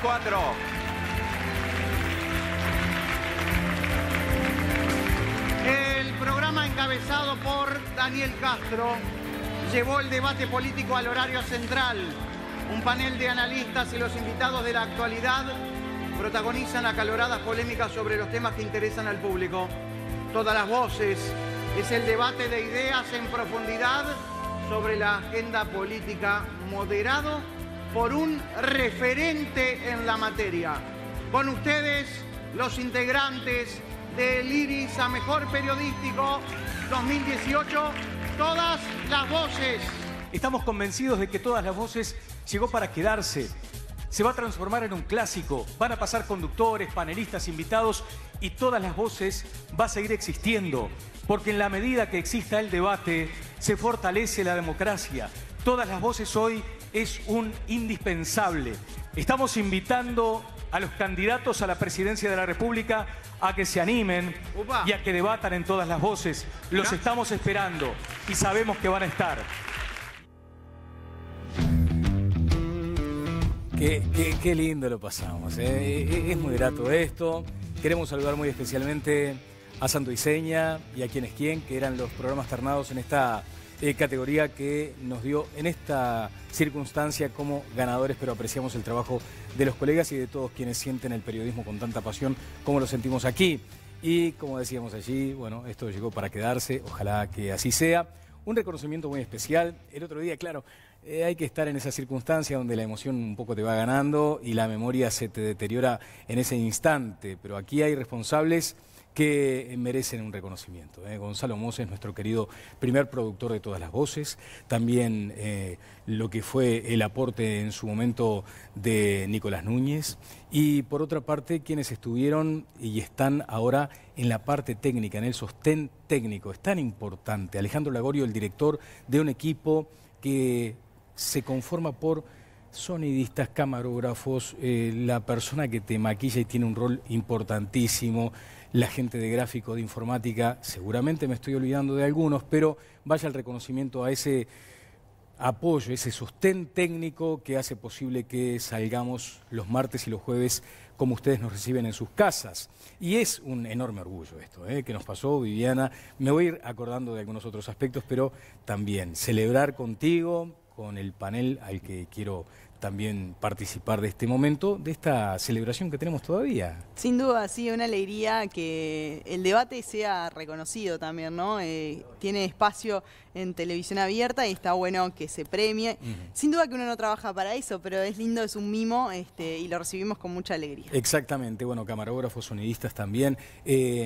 4. El programa encabezado por Daniel Castro llevó el debate político al horario central. Un panel de analistas y los invitados de la actualidad protagonizan acaloradas polémicas sobre los temas que interesan al público. Todas las voces es el debate de ideas en profundidad sobre la agenda política, moderado por un referente en la materia. Con ustedes, los integrantes del Iris a Mejor Periodístico 2018, Todas las Voces. Estamos convencidos de que Todas las Voces llegó para quedarse. Se va a transformar en un clásico. Van a pasar conductores, panelistas, invitados y Todas las Voces va a seguir existiendo. Porque en la medida que exista el debate, se fortalece la democracia. Todas las Voces hoy es un indispensable. Estamos invitando a los candidatos a la presidencia de la República a que se animen y a que debatan en Todas las Voces. Los estamos esperando y sabemos que van a estar. Qué lindo lo pasamos, ¿eh? Es muy grato esto. Queremos saludar muy especialmente a Santo y Seña y a Quién es Quién, que eran los programas ternados en esta categoría que nos dio en esta circunstancia como ganadores, pero apreciamos el trabajo de los colegas y de todos quienes sienten el periodismo con tanta pasión como lo sentimos aquí. Y como decíamos allí, bueno, esto llegó para quedarse, ojalá que así sea. Un reconocimiento muy especial. El otro día, claro, hay que estar en esa circunstancia donde la emoción un poco te va ganando y la memoria se te deteriora en ese instante, pero aquí hay responsables que merecen un reconocimiento. Gonzalo Moses, nuestro querido primer productor de Todas las Voces, también lo que fue el aporte en su momento de Nicolás Núñez, y por otra parte quienes estuvieron y están ahora en la parte técnica, en el sostén técnico. Es tan importante. Alejandro Lagorio, el director de un equipo que se conforma por sonidistas, camarógrafos, la persona que te maquilla y tiene un rol importantísimo, la gente de gráfico, de informática, seguramente me estoy olvidando de algunos, pero vaya el reconocimiento a ese apoyo, ese sostén técnico que hace posible que salgamos los martes y los jueves como ustedes nos reciben en sus casas. Y es un enorme orgullo esto, que nos pasó, Viviana. Me voy a ir acordando de algunos otros aspectos, pero también celebrar contigo, con el panel al que quiero también participar de este momento, de esta celebración que tenemos todavía. Sin duda, sí, una alegría que el debate sea reconocido también, ¿no? Tiene espacio en televisión abierta y está bueno que se premie. Sin duda que uno no trabaja para eso, pero es lindo, es un mimo y lo recibimos con mucha alegría. Exactamente, bueno, camarógrafos, sonidistas también.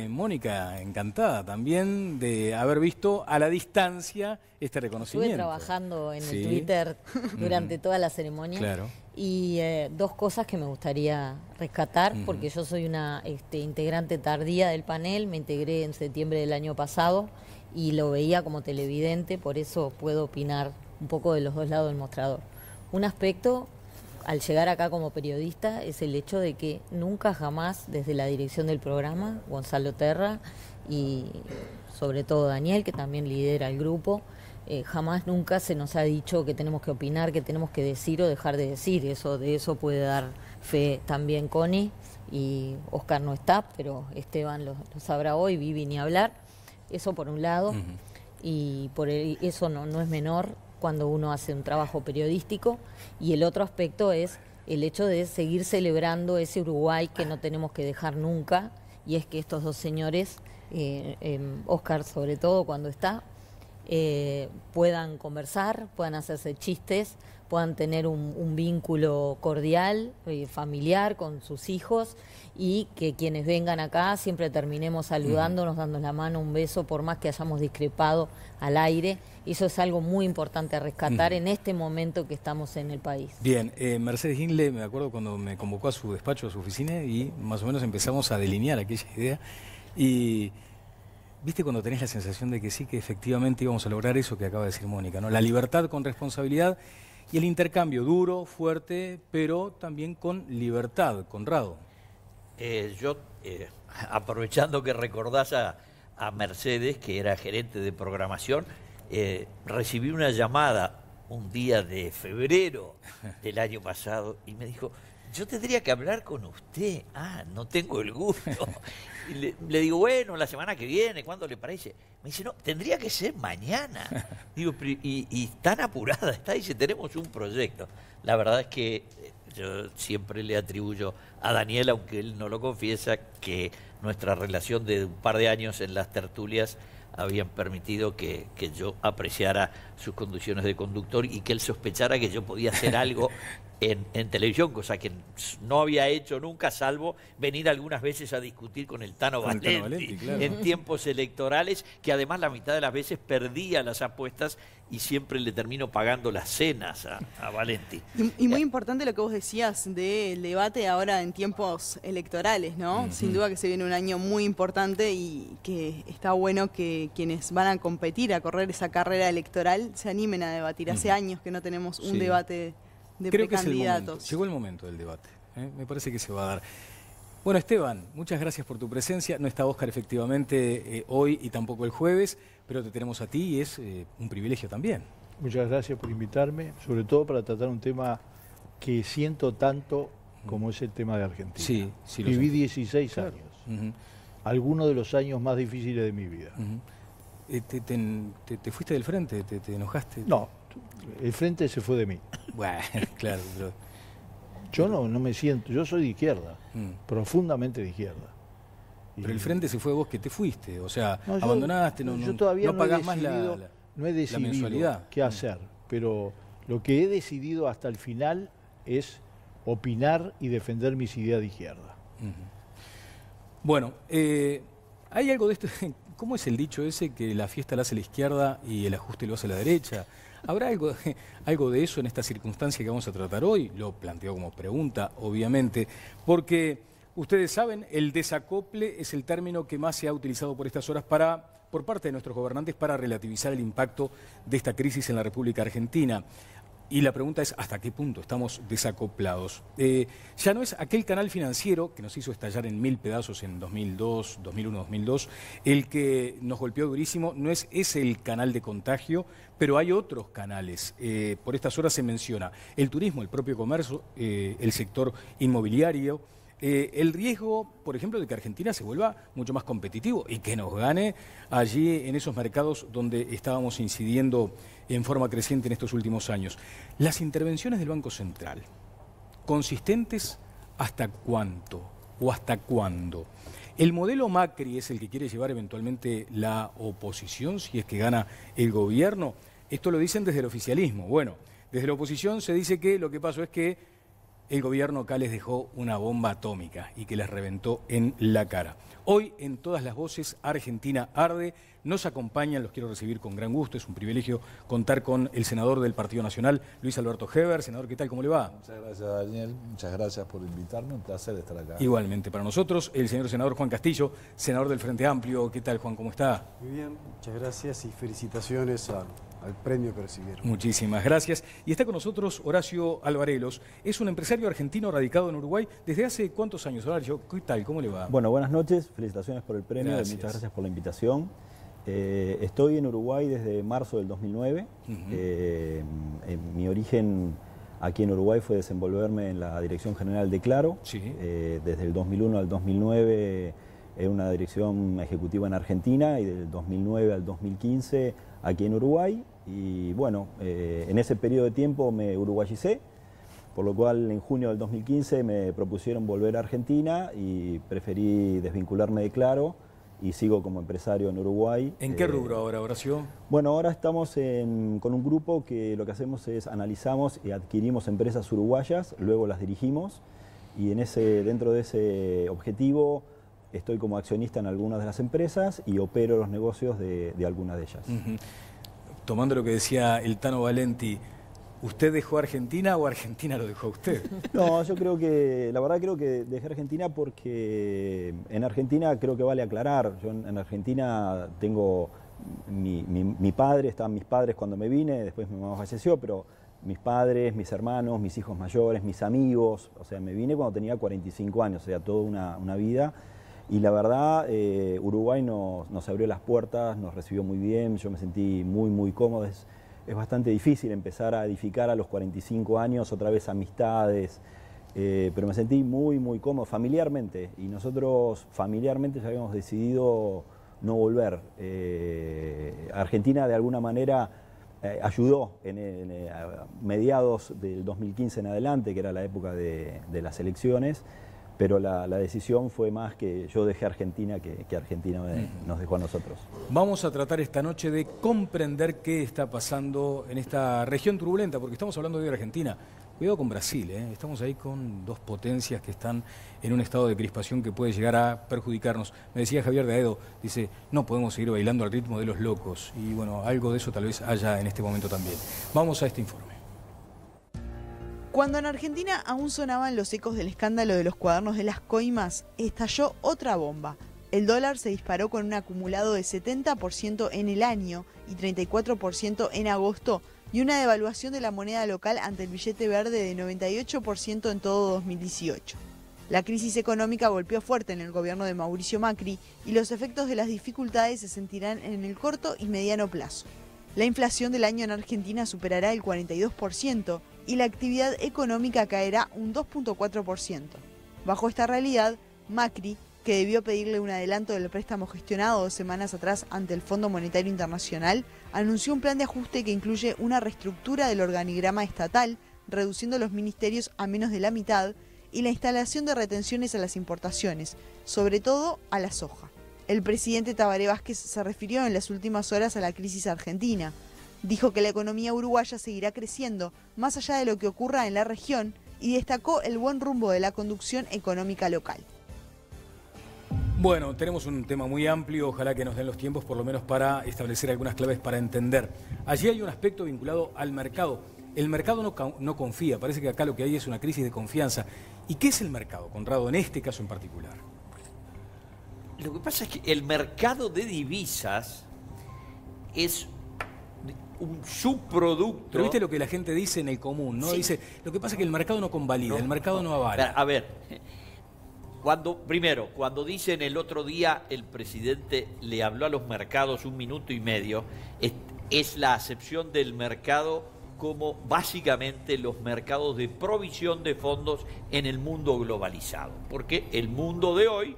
Mónica, encantada también de haber visto a la distancia este reconocimiento. Estuve trabajando en el Twitter durante toda la ceremonia. Claro. Y dos cosas que me gustaría rescatar, porque yo soy una integrante tardía del panel, me integré en septiembre del año pasado y lo veía como televidente, por eso puedo opinar un poco de los dos lados del mostrador. Un aspecto, al llegar acá como periodista, es el hecho de que nunca jamás desde la dirección del programa, Gonzalo Terra y sobre todo Daniel, que también lidera el grupo, jamás nunca se nos ha dicho que tenemos que opinar, que tenemos que decir o dejar de decir. De eso puede dar fe también Connie, y Oscar no está, pero Esteban lo sabrá hoy, Vivi ni hablar. Eso por un lado, y eso no es menor cuando uno hace un trabajo periodístico. Y el otro aspecto es el hecho de seguir celebrando ese Uruguay que no tenemos que dejar nunca, y es que estos dos señores, Oscar sobre todo cuando está, puedan conversar, puedan hacerse chistes, puedan tener un vínculo cordial, familiar con sus hijos, y que quienes vengan acá siempre terminemos saludándonos, dando la mano, un beso, por más que hayamos discrepado al aire. Eso es algo muy importante a rescatar en este momento que estamos en el país. Bien, Mercedes Ginle, me acuerdo cuando me convocó a su despacho, a su oficina, y más o menos empezamos a delinear aquella idea. Y ¿viste cuando tenés la sensación de que sí, que efectivamente íbamos a lograr eso que acaba de decir Mónica, ¿no? La libertad con responsabilidad y el intercambio duro, fuerte, pero también con libertad, Conrado. Yo, aprovechando que recordás a Mercedes, que era gerente de programación, recibí una llamada un día de febrero del año pasado y me dijo: yo tendría que hablar con usted. Ah, no tengo el gusto. Y le digo, bueno, la semana que viene, ¿cuándo le parece? Me dice, no, tendría que ser mañana. Digo, y tan apurada está, dice, tenemos un proyecto. La verdad es que yo siempre le atribuyo a Daniel, aunque él no lo confiesa, que nuestra relación de un par de años en las tertulias habían permitido que yo apreciara sus condiciones de conductor y que él sospechara que yo podía hacer algo en televisión, cosa que no había hecho nunca, salvo venir algunas veces a discutir con el Tano Valenti, claro, en tiempos electorales, que además la mitad de las veces perdía las apuestas y siempre le termino pagando las cenas a Valenti. Y muy importante lo que vos decías del debate ahora en tiempos electorales, ¿no? Sin duda que se viene un año muy importante y que está bueno que quienes van a competir, a correr esa carrera electoral, se animen a debatir. Hace años que no tenemos un debate de Creo precandidatos. Que llegó el momento del debate, ¿eh? Me parece que se va a dar. Bueno, Esteban, muchas gracias por tu presencia. No está Óscar efectivamente hoy y tampoco el jueves, pero te tenemos a ti y es un privilegio también. Muchas gracias por invitarme, sobre todo para tratar un tema que siento tanto como es el tema de Argentina. Sí, sí lo Viví sé. 16 años, algunos de los años más difíciles de mi vida. ¿Te fuiste del frente? ¿Te enojaste? No, el frente se fue de mí. Bueno, claro, pero... Yo no me siento, yo soy de izquierda, profundamente de izquierda. Pero el frente se fue vos que te fuiste, o sea, No, abandonaste, yo todavía no pagás más la decidido mensualidad. qué hacer, pero lo que he decidido hasta el final es opinar y defender mis ideas de izquierda. Bueno, hay algo de esto, ¿cómo es el dicho ese que la fiesta la hace la izquierda y el ajuste lo hace la derecha? ¿Habrá algo de eso en esta circunstancia que vamos a tratar hoy? Lo planteo como pregunta, obviamente, porque ustedes saben, el desacople es el término que más se ha utilizado por estas horas por parte de nuestros gobernantes para relativizar el impacto de esta crisis en la República Argentina. Y la pregunta es, ¿hasta qué punto estamos desacoplados? Ya no es aquel canal financiero que nos hizo estallar en 1000 pedazos en 2002, 2001, 2002, el que nos golpeó durísimo, no es ese el canal de contagio, pero hay otros canales. Por estas horas se menciona el turismo, el propio comercio, el sector inmobiliario, el riesgo, por ejemplo, de que Argentina se vuelva mucho más competitivo y que nos gane allí en esos mercados donde estábamos incidiendo en forma creciente en estos últimos años. Las intervenciones del Banco Central, ¿consistentes hasta cuánto o hasta cuándo? El modelo Macri es el que quiere llevar eventualmente la oposición, si es que gana el gobierno. Esto lo dicen desde el oficialismo. Bueno, desde la oposición se dice que lo que pasó es que el gobierno acá les dejó una bomba atómica y que les reventó en la cara. Hoy, en Todas las Voces, Argentina arde. Nos acompañan, los quiero recibir con gran gusto. Es un privilegio contar con el senador del Partido Nacional, Luis Alberto Heber. Senador, ¿qué tal? ¿Cómo le va? Muchas gracias, Daniel. Muchas gracias por invitarme. Un placer estar acá. Igualmente para nosotros, el señor senador Juan Castillo, senador del Frente Amplio. ¿Qué tal, Juan? ¿Cómo está? Muy bien, muchas gracias y felicitaciones al premio que recibieron. Muchísimas gracias. Y está con nosotros Horacio Alvarelos. Es un empresario argentino radicado en Uruguay. ¿Desde hace cuántos años, Horacio? ¿Qué tal? ¿Cómo le va? Bueno, buenas noches. Felicitaciones por el premio. Gracias. Muchas gracias por la invitación. Estoy en Uruguay desde marzo del 2009. Mi origen aquí en Uruguay fue desenvolverme en la Dirección General de Claro. Sí. Desde el 2001 al 2009 en una dirección ejecutiva en Argentina y del 2009 al 2015 aquí en Uruguay. Y bueno, en ese periodo de tiempo me uruguayicé, por lo cual en junio del 2015 me propusieron volver a Argentina y preferí desvincularme de Claro y sigo como empresario en Uruguay. ¿En qué rubro ahora, Horacio? Bueno, ahora estamos con un grupo que lo que hacemos es analizamos y adquirimos empresas uruguayas, luego las dirigimos y dentro de ese objetivo estoy como accionista en algunas de las empresas y opero los negocios de algunas de ellas. Tomando lo que decía el Tano Valenti, ¿usted dejó Argentina o Argentina lo dejó a usted? No, yo creo que, la verdad creo que dejé Argentina porque en Argentina creo que vale aclarar, yo en Argentina tengo mi padre, estaban mis padres cuando me vine, después mi mamá falleció, pero mis padres, mis hermanos, mis hijos mayores, mis amigos, o sea, me vine cuando tenía 45 años, o sea, toda una vida. Y la verdad, Uruguay nos abrió las puertas, nos recibió muy bien, yo me sentí muy cómodo. Es bastante difícil empezar a edificar a los 45 años otra vez amistades, pero me sentí muy, muy cómodo familiarmente, y nosotros familiarmente ya habíamos decidido no volver. Argentina de alguna manera ayudó a mediados del 2015 en adelante, que era la época de las elecciones, pero la decisión fue más que yo dejé a Argentina que Argentina nos dejó a nosotros. Vamos a tratar esta noche de comprender qué está pasando en esta región turbulenta, porque estamos hablando de Argentina. Cuidado con Brasil, estamos ahí con dos potencias que están en un estado de crispación que puede llegar a perjudicarnos. Me decía Javier de Aedo, dice, no podemos seguir bailando al ritmo de los locos. Y bueno, algo de eso tal vez haya en este momento también. Vamos a este informe. Cuando en Argentina aún sonaban los ecos del escándalo de los cuadernos de las coimas, estalló otra bomba. El dólar se disparó con un acumulado de 70% en el año y 34% en agosto, y una devaluación de la moneda local ante el billete verde de 98% en todo 2018. La crisis económica golpeó fuerte en el gobierno de Mauricio Macri y los efectos de las dificultades se sentirán en el corto y mediano plazo. La inflación del año en Argentina superará el 42% y la actividad económica caerá un 2.4%. Bajo esta realidad, Macri, que debió pedirle un adelanto del préstamo gestionado 2 semanas atrás ante el Fondo Monetario Internacional, anunció un plan de ajuste que incluye una reestructura del organigrama estatal, reduciendo los ministerios a menos de la mitad, y la instalación de retenciones a las importaciones, sobre todo a la soja. El presidente Tabaré Vázquez se refirió en las últimas horas a la crisis argentina. Dijo que la economía uruguaya seguirá creciendo, más allá de lo que ocurra en la región, y destacó el buen rumbo de la conducción económica local. Bueno, tenemos un tema muy amplio, ojalá que nos den los tiempos por lo menos para establecer algunas claves para entender. Allí hay un aspecto vinculado al mercado. El mercado no confía, parece que acá lo que hay es una crisis de confianza. ¿Y qué es el mercado, Conrado, en este caso en particular? Lo que pasa es que el mercado de divisas es un subproducto. Pero viste lo que la gente dice en el común, ¿no? Sí. Dice, lo que pasa es que el mercado no convalida, el mercado no avala. A ver, cuando dicen el otro día el presidente le habló a los mercados 1 minuto y medio, es la acepción del mercado como básicamente los mercados de provisión de fondos en el mundo globalizado. Porque el mundo de hoy,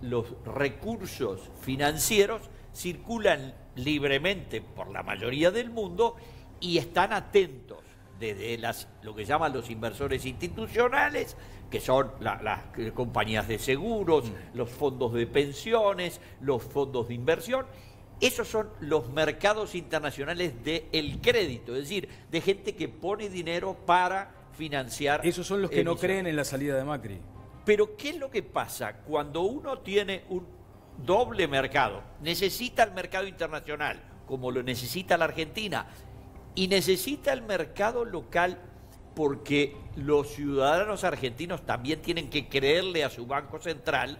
los recursos financieros circulan libremente por la mayoría del mundo y están atentos desde lo que llaman los inversores institucionales, que son las compañías de seguros, los fondos de pensiones, los fondos de inversión. Esos son los mercados internacionales del crédito, es decir, de gente que pone dinero para financiar. Esos son los que no creen en la salida de Macri. Pero ¿qué es lo que pasa? Cuando uno tiene un doble mercado, necesita el mercado internacional, como lo necesita la Argentina, y necesita el mercado local porque los ciudadanos argentinos también tienen que creerle a su Banco Central,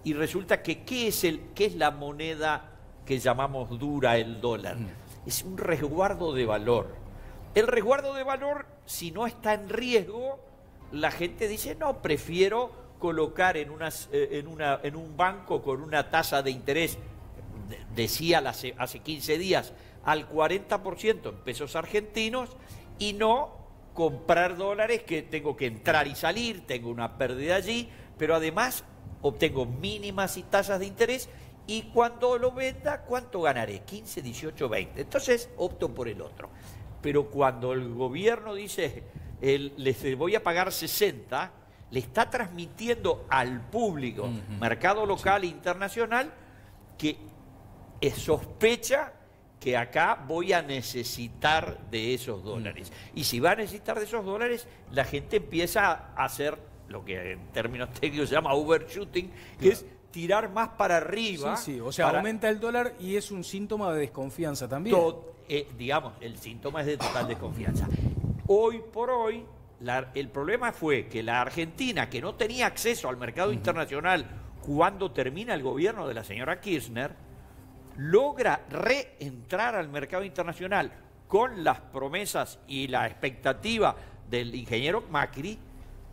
y resulta que ¿qué es la moneda que llamamos dura, el dólar? Es un resguardo de valor. El resguardo de valor, si no está en riesgo, la gente dice, no, prefiero colocar en un banco con una tasa de interés, decía hace 15 días, al 40% en pesos argentinos, y no comprar dólares que tengo que entrar y salir, tengo una pérdida allí, pero además obtengo mínimas y tasas de interés, y cuando lo venda, ¿cuánto ganaré? 15, 18, 20. Entonces opto por el otro. Pero cuando el gobierno dice, les voy a pagar 60, le está transmitiendo al público, mercado local e internacional, que sospecha que acá voy a necesitar de esos dólares. Y si va a necesitar de esos dólares, la gente empieza a hacer lo que en términos técnicos se llama overshooting, que es tirar más para arriba. Sí, o sea, aumenta el dólar y es un síntoma de desconfianza también. Digamos, el síntoma es de total desconfianza. Hoy por hoy, el problema fue que la Argentina, que no tenía acceso al mercado internacional cuando termina el gobierno de la señora Kirchner, logra reentrar al mercado internacional con las promesas y la expectativa del ingeniero Macri,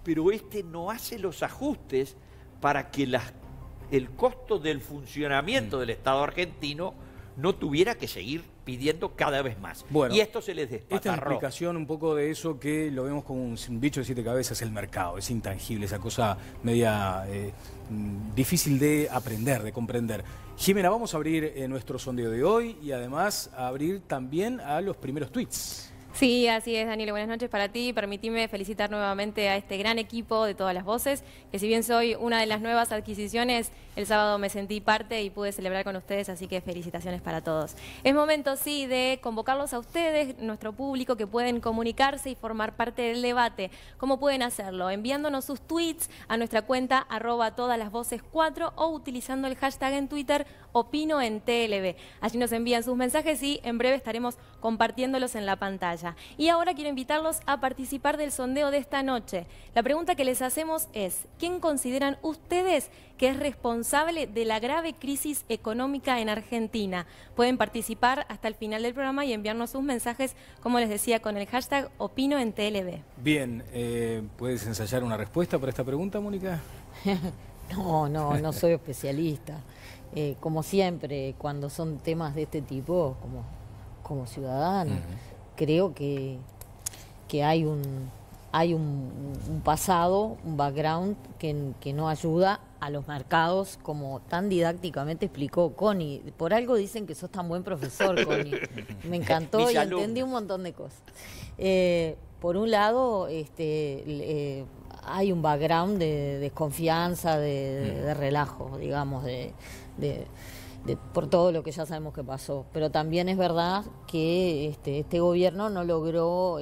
pero no hace los ajustes para que el costo del funcionamiento del Estado argentino no tuviera que seguir pidiendo cada vez más. Bueno, y esto se les esta es despatarró. la explicación un poco de eso que lo vemos como un bicho de 7 cabezas, el mercado. Es intangible, esa cosa media difícil de aprender, de comprender. Jimena, vamos a abrir nuestro sondeo de hoy y además a abrir también a los primeros tweets. Sí, así es, Daniel. Buenas noches para ti. Permitime felicitar nuevamente a este gran equipo de Todas las Voces, que si bien soy una de las nuevas adquisiciones, el sábado me sentí parte y pude celebrar con ustedes, así que felicitaciones para todos. Es momento, sí, de convocarlos a ustedes, nuestro público, que pueden comunicarse y formar parte del debate. ¿Cómo pueden hacerlo? Enviándonos sus tweets a nuestra cuenta @todaslasvoces4 o utilizando el hashtag en Twitter Opino en TLB. Allí nos envían sus mensajes y en breve estaremos compartiéndolos en la pantalla. Y ahora quiero invitarlos a participar del sondeo de esta noche. La pregunta que les hacemos es: ¿quién consideran ustedes que es responsable de la grave crisis económica en Argentina? Pueden participar hasta el final del programa y enviarnos sus mensajes, como les decía, con el hashtag Opino en TLB. Bien, ¿puedes ensayar una respuesta para esta pregunta, Mónica? No soy especialista. Como siempre, cuando son temas de este tipo, como ciudadano, creo que hay un pasado, un background que no ayuda a los mercados, como tan didácticamente explicó Connie. Por algo dicen que sos tan buen profesor, Connie. Me encantó y entendí un montón de cosas. Por un lado, hay un background de desconfianza, de relajo, digamos, por todo lo que ya sabemos que pasó. Pero también es verdad que este gobierno no logró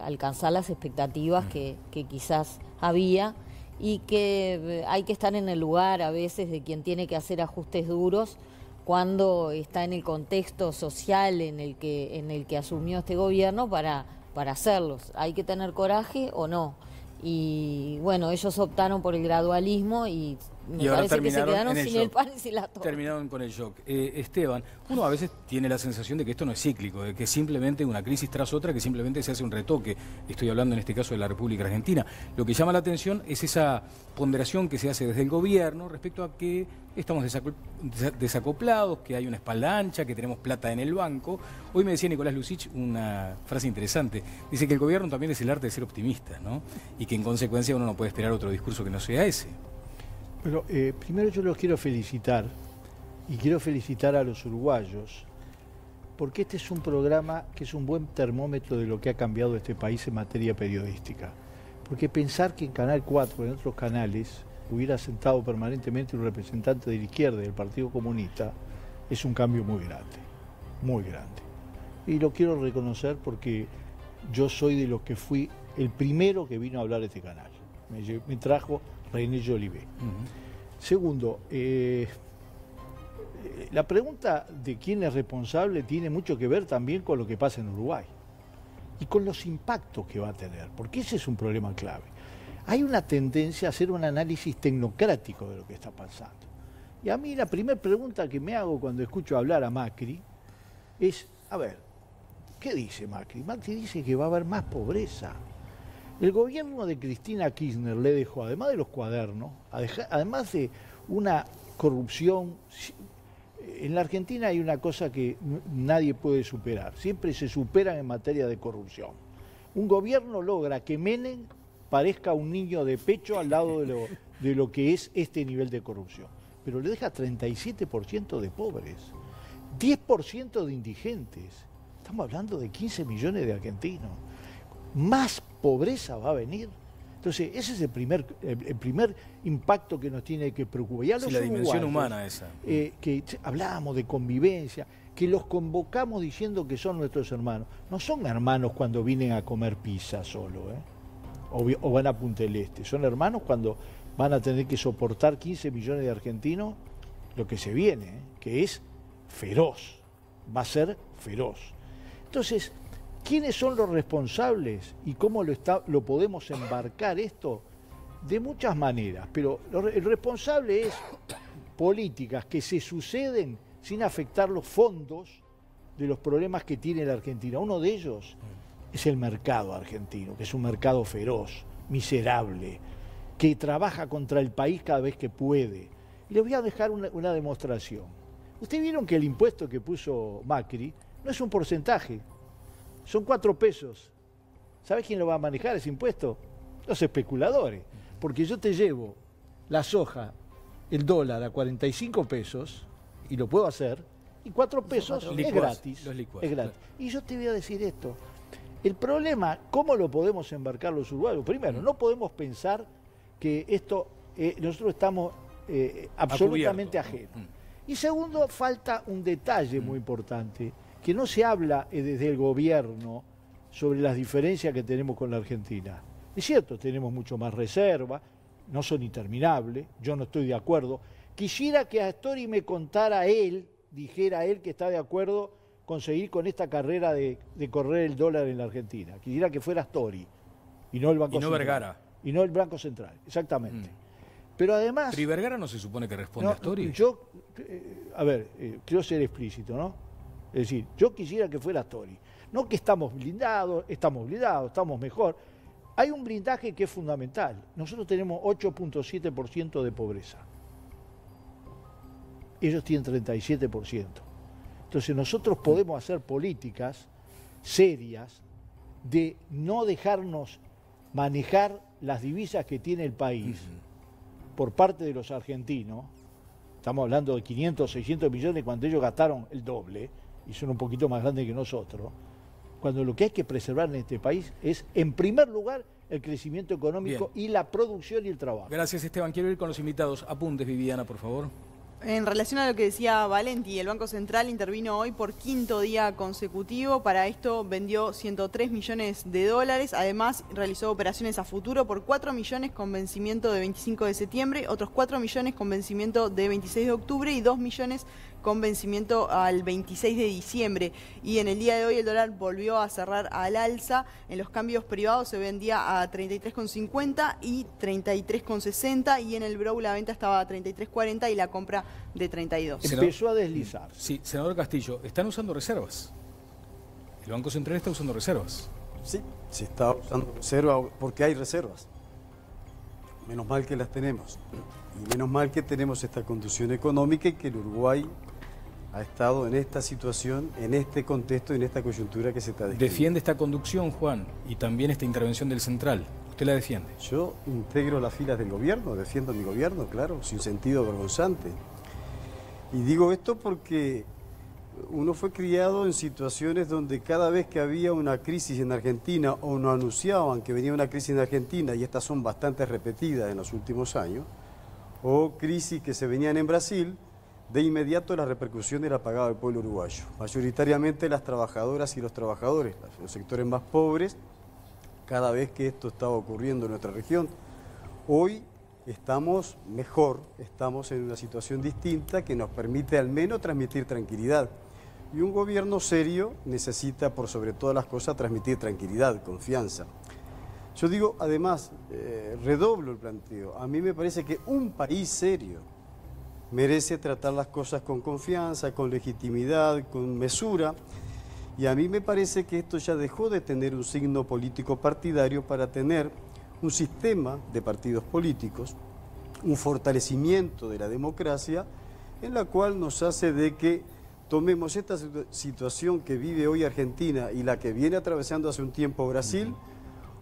alcanzar las expectativas que quizás había, y que hay que estar en el lugar a veces de quien tiene que hacer ajustes duros cuando está en el contexto social en el que asumió este gobierno para hacerlos. Hay que tener coraje o no. Y bueno, ellos optaron por el gradualismo y me parece que se quedaron sin el pan y sin la torta. Terminaron con el shock. Esteban, uno a veces tiene la sensación de que esto no es cíclico, de que simplemente una crisis tras otra, que simplemente se hace un retoque. Estoy hablando en este caso de la República Argentina. Lo que llama la atención es esa ponderación que se hace desde el gobierno respecto a que estamos desacoplados, que hay una espalda ancha, que tenemos plata en el banco. Hoy me decía Nicolás Lucich una frase interesante. Dice que el gobierno también es el arte de ser optimista, ¿no? Y que en consecuencia uno no puede esperar otro discurso que no sea ese. Pero primero yo los quiero felicitar, y quiero felicitar a los uruguayos, porque este es un programa que es un buen termómetro de lo que ha cambiado este país en materia periodística. Porque pensar que en Canal 4, en otros canales, hubiera sentado permanentemente un representante de la izquierda del Partido Comunista, es un cambio muy grande, muy grande. Y lo quiero reconocer porque yo soy de los que fui el primero que vino a hablar de este canal. Me trajo René Jolivet. Segundo, la pregunta de quién es responsable tiene mucho que ver también con lo que pasa en Uruguay y con los impactos que va a tener, porque ese es un problema clave. Hay una tendencia a hacer un análisis tecnocrático de lo que está pasando. Y a mí la primera pregunta que me hago cuando escucho hablar a Macri es, a ver, ¿qué dice Macri? Macri dice que va a haber más pobreza. El gobierno de Cristina Kirchner le dejó, además de los cuadernos, además de una corrupción, en la Argentina hay una cosa que nadie puede superar, siempre se superan en materia de corrupción. Un gobierno logra que Menem parezca un niño de pecho al lado de lo que es este nivel de corrupción, pero le deja 37% de pobres, 10% de indigentes, estamos hablando de 15 millones de argentinos. Más pobreza va a venir. Entonces, ese es el primer impacto que nos tiene que preocupar. Ya sí, la dimensión humana esa. Que hablábamos de convivencia, que los convocamos diciendo que son nuestros hermanos. No son hermanos cuando vienen a comer pizza solo, o van a Punta del Este. Son hermanos cuando van a tener que soportar 15 millones de argentinos lo que se viene, que es feroz. Va a ser feroz. Entonces, ¿quiénes son los responsables y cómo lo podemos embarcar esto? De muchas maneras, pero el responsable es políticas que se suceden sin afectar los fondos de los problemas que tiene la Argentina. Uno de ellos es el mercado argentino, que es un mercado feroz, miserable, que trabaja contra el país cada vez que puede. Y les voy a dejar una demostración. Ustedes vieron que el impuesto que puso Macri no es un porcentaje, son 4 pesos. ¿Sabés quién lo va a manejar ese impuesto? Los especuladores. Porque yo te llevo la soja, el dólar a 45 pesos, y lo puedo hacer, y 4 pesos es gratis. Es gratis. Y yo te voy a decir esto. El problema, ¿cómo lo podemos embarcar los uruguayos? Primero, no podemos pensar que esto, nosotros estamos absolutamente ajenos. Y segundo, falta un detalle muy importante, que no se habla desde el gobierno sobre las diferencias que tenemos con la Argentina. Es cierto, tenemos mucho más reserva, no son interminables, yo no estoy de acuerdo. Quisiera que Astori me contara él, dijera él que está de acuerdo con seguir con esta carrera de correr el dólar en la Argentina. Quisiera que fuera Astori y no el Banco Central. Vergara. Y no el Banco Central, exactamente. Pero además... ¿Pero y Vergara no se supone que responde a Astori? Yo, quiero ser explícito, ¿no? Es decir, yo quisiera que fuera Astori. No que estamos blindados, estamos mejor. Hay un blindaje que es fundamental. Nosotros tenemos 8.7% de pobreza. Ellos tienen 37%. Entonces nosotros podemos hacer políticas serias de no dejarnos manejar las divisas que tiene el país por parte de los argentinos. Estamos hablando de 500, 600 millones cuando ellos gastaron el doble y son un poquito más grandes que nosotros. Cuando lo que hay que preservar en este país es, en primer lugar, el crecimiento económico y la producción y el trabajo. Gracias, Esteban. Quiero ir con los invitados. Apuntes, Viviana, por favor. En relación a lo que decía Valenti, el Banco Central intervino hoy por 5º día consecutivo. Para esto vendió 103 millones de dólares. Además, realizó operaciones a futuro por 4 millones con vencimiento de 25 de septiembre, otros 4 millones con vencimiento de 26 de octubre y 2 millones con vencimiento al 26 de diciembre. Y en el día de hoy el dólar volvió a cerrar al alza. En los cambios privados se vendía a 33,50 y 33,60 y en el Brow la venta estaba a 33,40 y la compra de 32. Empezó a deslizar. Sí, senador Castillo, ¿están usando reservas? ¿El Banco Central está usando reservas? Sí, se está usando reservas porque hay reservas. Menos mal que las tenemos. Y menos mal que tenemos esta conducción económica y que el Uruguay ha estado en esta situación, en este contexto, en esta coyuntura que se está describiendo. ¿Defiende esta conducción, Juan, y también esta intervención del Central? ¿Usted la defiende? Yo integro las filas del gobierno, defiendo mi gobierno, claro, sin sentido vergonzante. Y digo esto porque uno fue criado en situaciones donde cada vez que había una crisis en Argentina o nos anunciaban que venía una crisis en Argentina, y estas son bastante repetidas en los últimos años, o crisis que se venían en Brasil, de inmediato la repercusión era pagada al pueblo uruguayo. Mayoritariamente las trabajadoras y los trabajadores, los sectores más pobres, cada vez que esto estaba ocurriendo en nuestra región. Hoy estamos mejor, estamos en una situación distinta que nos permite al menos transmitir tranquilidad. Y un gobierno serio necesita, por sobre todas las cosas, transmitir tranquilidad, confianza. Yo digo, además, redoblo el planteo. A mí me parece que un país serio merece tratar las cosas con confianza, con legitimidad, con mesura. Y a mí me parece que esto ya dejó de tener un signo político partidario para tener un sistema de partidos políticos, un fortalecimiento de la democracia, en la cual nos hace de que tomemos esta situación que vive hoy Argentina y la que viene atravesando hace un tiempo Brasil,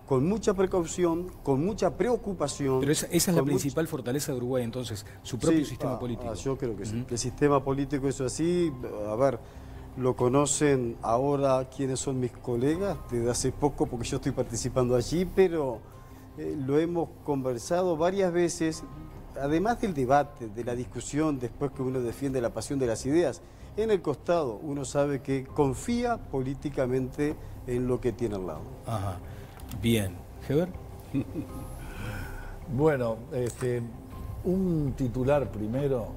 con mucha precaución, con mucha preocupación. Pero esa es la principal fortaleza de Uruguay, entonces, su propio sistema político. Yo creo que sí, que el sistema político es así. A ver, lo conocen ahora quienes son mis colegas, desde hace poco, porque yo estoy participando allí, pero lo hemos conversado varias veces, además del debate, de la discusión, después que uno defiende la pasión de las ideas, en el costado uno sabe que confía políticamente en lo que tiene al lado. Ajá. Bien. ¿Heber? Bueno, un titular primero.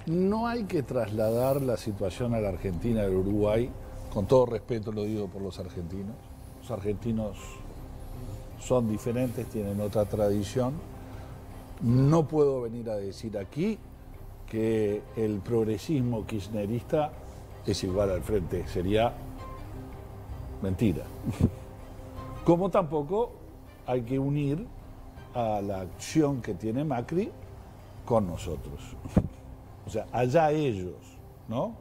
No hay que trasladar la situación a la Argentina del Uruguay, con todo respeto lo digo por los argentinos. Los argentinos son diferentes, tienen otra tradición. No puedo venir a decir aquí que el progresismo kirchnerista es igual al frente, sería mentira. Como tampoco hay que unir a la acción que tiene Macri con nosotros. O sea, allá ellos, ¿no?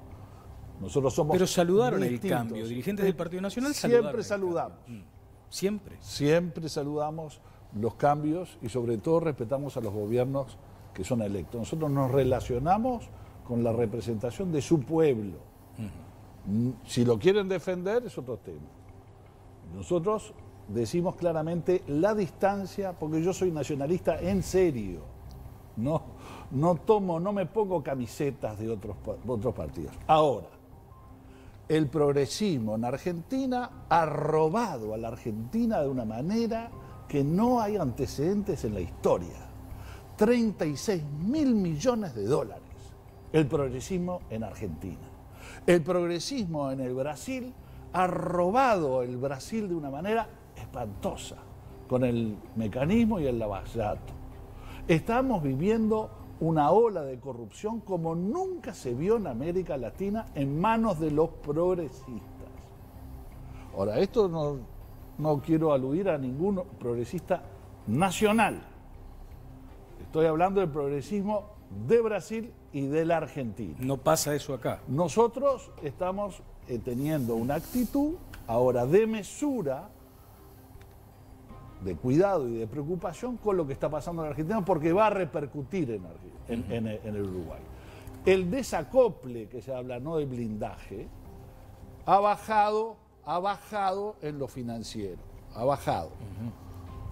Nosotros somos Pero saludaron distintos. el cambio, dirigentes del Partido Nacional siempre saludamos. Siempre. Siempre saludamos los cambios y sobre todo respetamos a los gobiernos que son electos. Nosotros nos relacionamos con la representación de su pueblo. Si lo quieren defender es otro tema. Nosotros decimos claramente la distancia, porque yo soy nacionalista en serio. No me pongo camisetas de otros partidos. Ahora, el progresismo en Argentina ha robado a la Argentina de una manera que no hay antecedentes en la historia. 36.000 millones de dólares. El progresismo en Argentina. El progresismo en el Brasil ha robado el Brasil de una manera espantosa, con el mecanismo y el lavallato. Estamos viviendo una ola de corrupción como nunca se vio en América Latina en manos de los progresistas. Ahora, esto no quiero aludir a ningún progresista nacional. Estoy hablando del progresismo de Brasil y de la Argentina. No pasa eso acá. Nosotros estamos teniendo una actitud ahora de mesura, de cuidado y de preocupación con lo que está pasando en Argentina, porque va a repercutir en el Uruguay. El desacople que se habla, no de blindaje, ha bajado en lo financiero, ha bajado,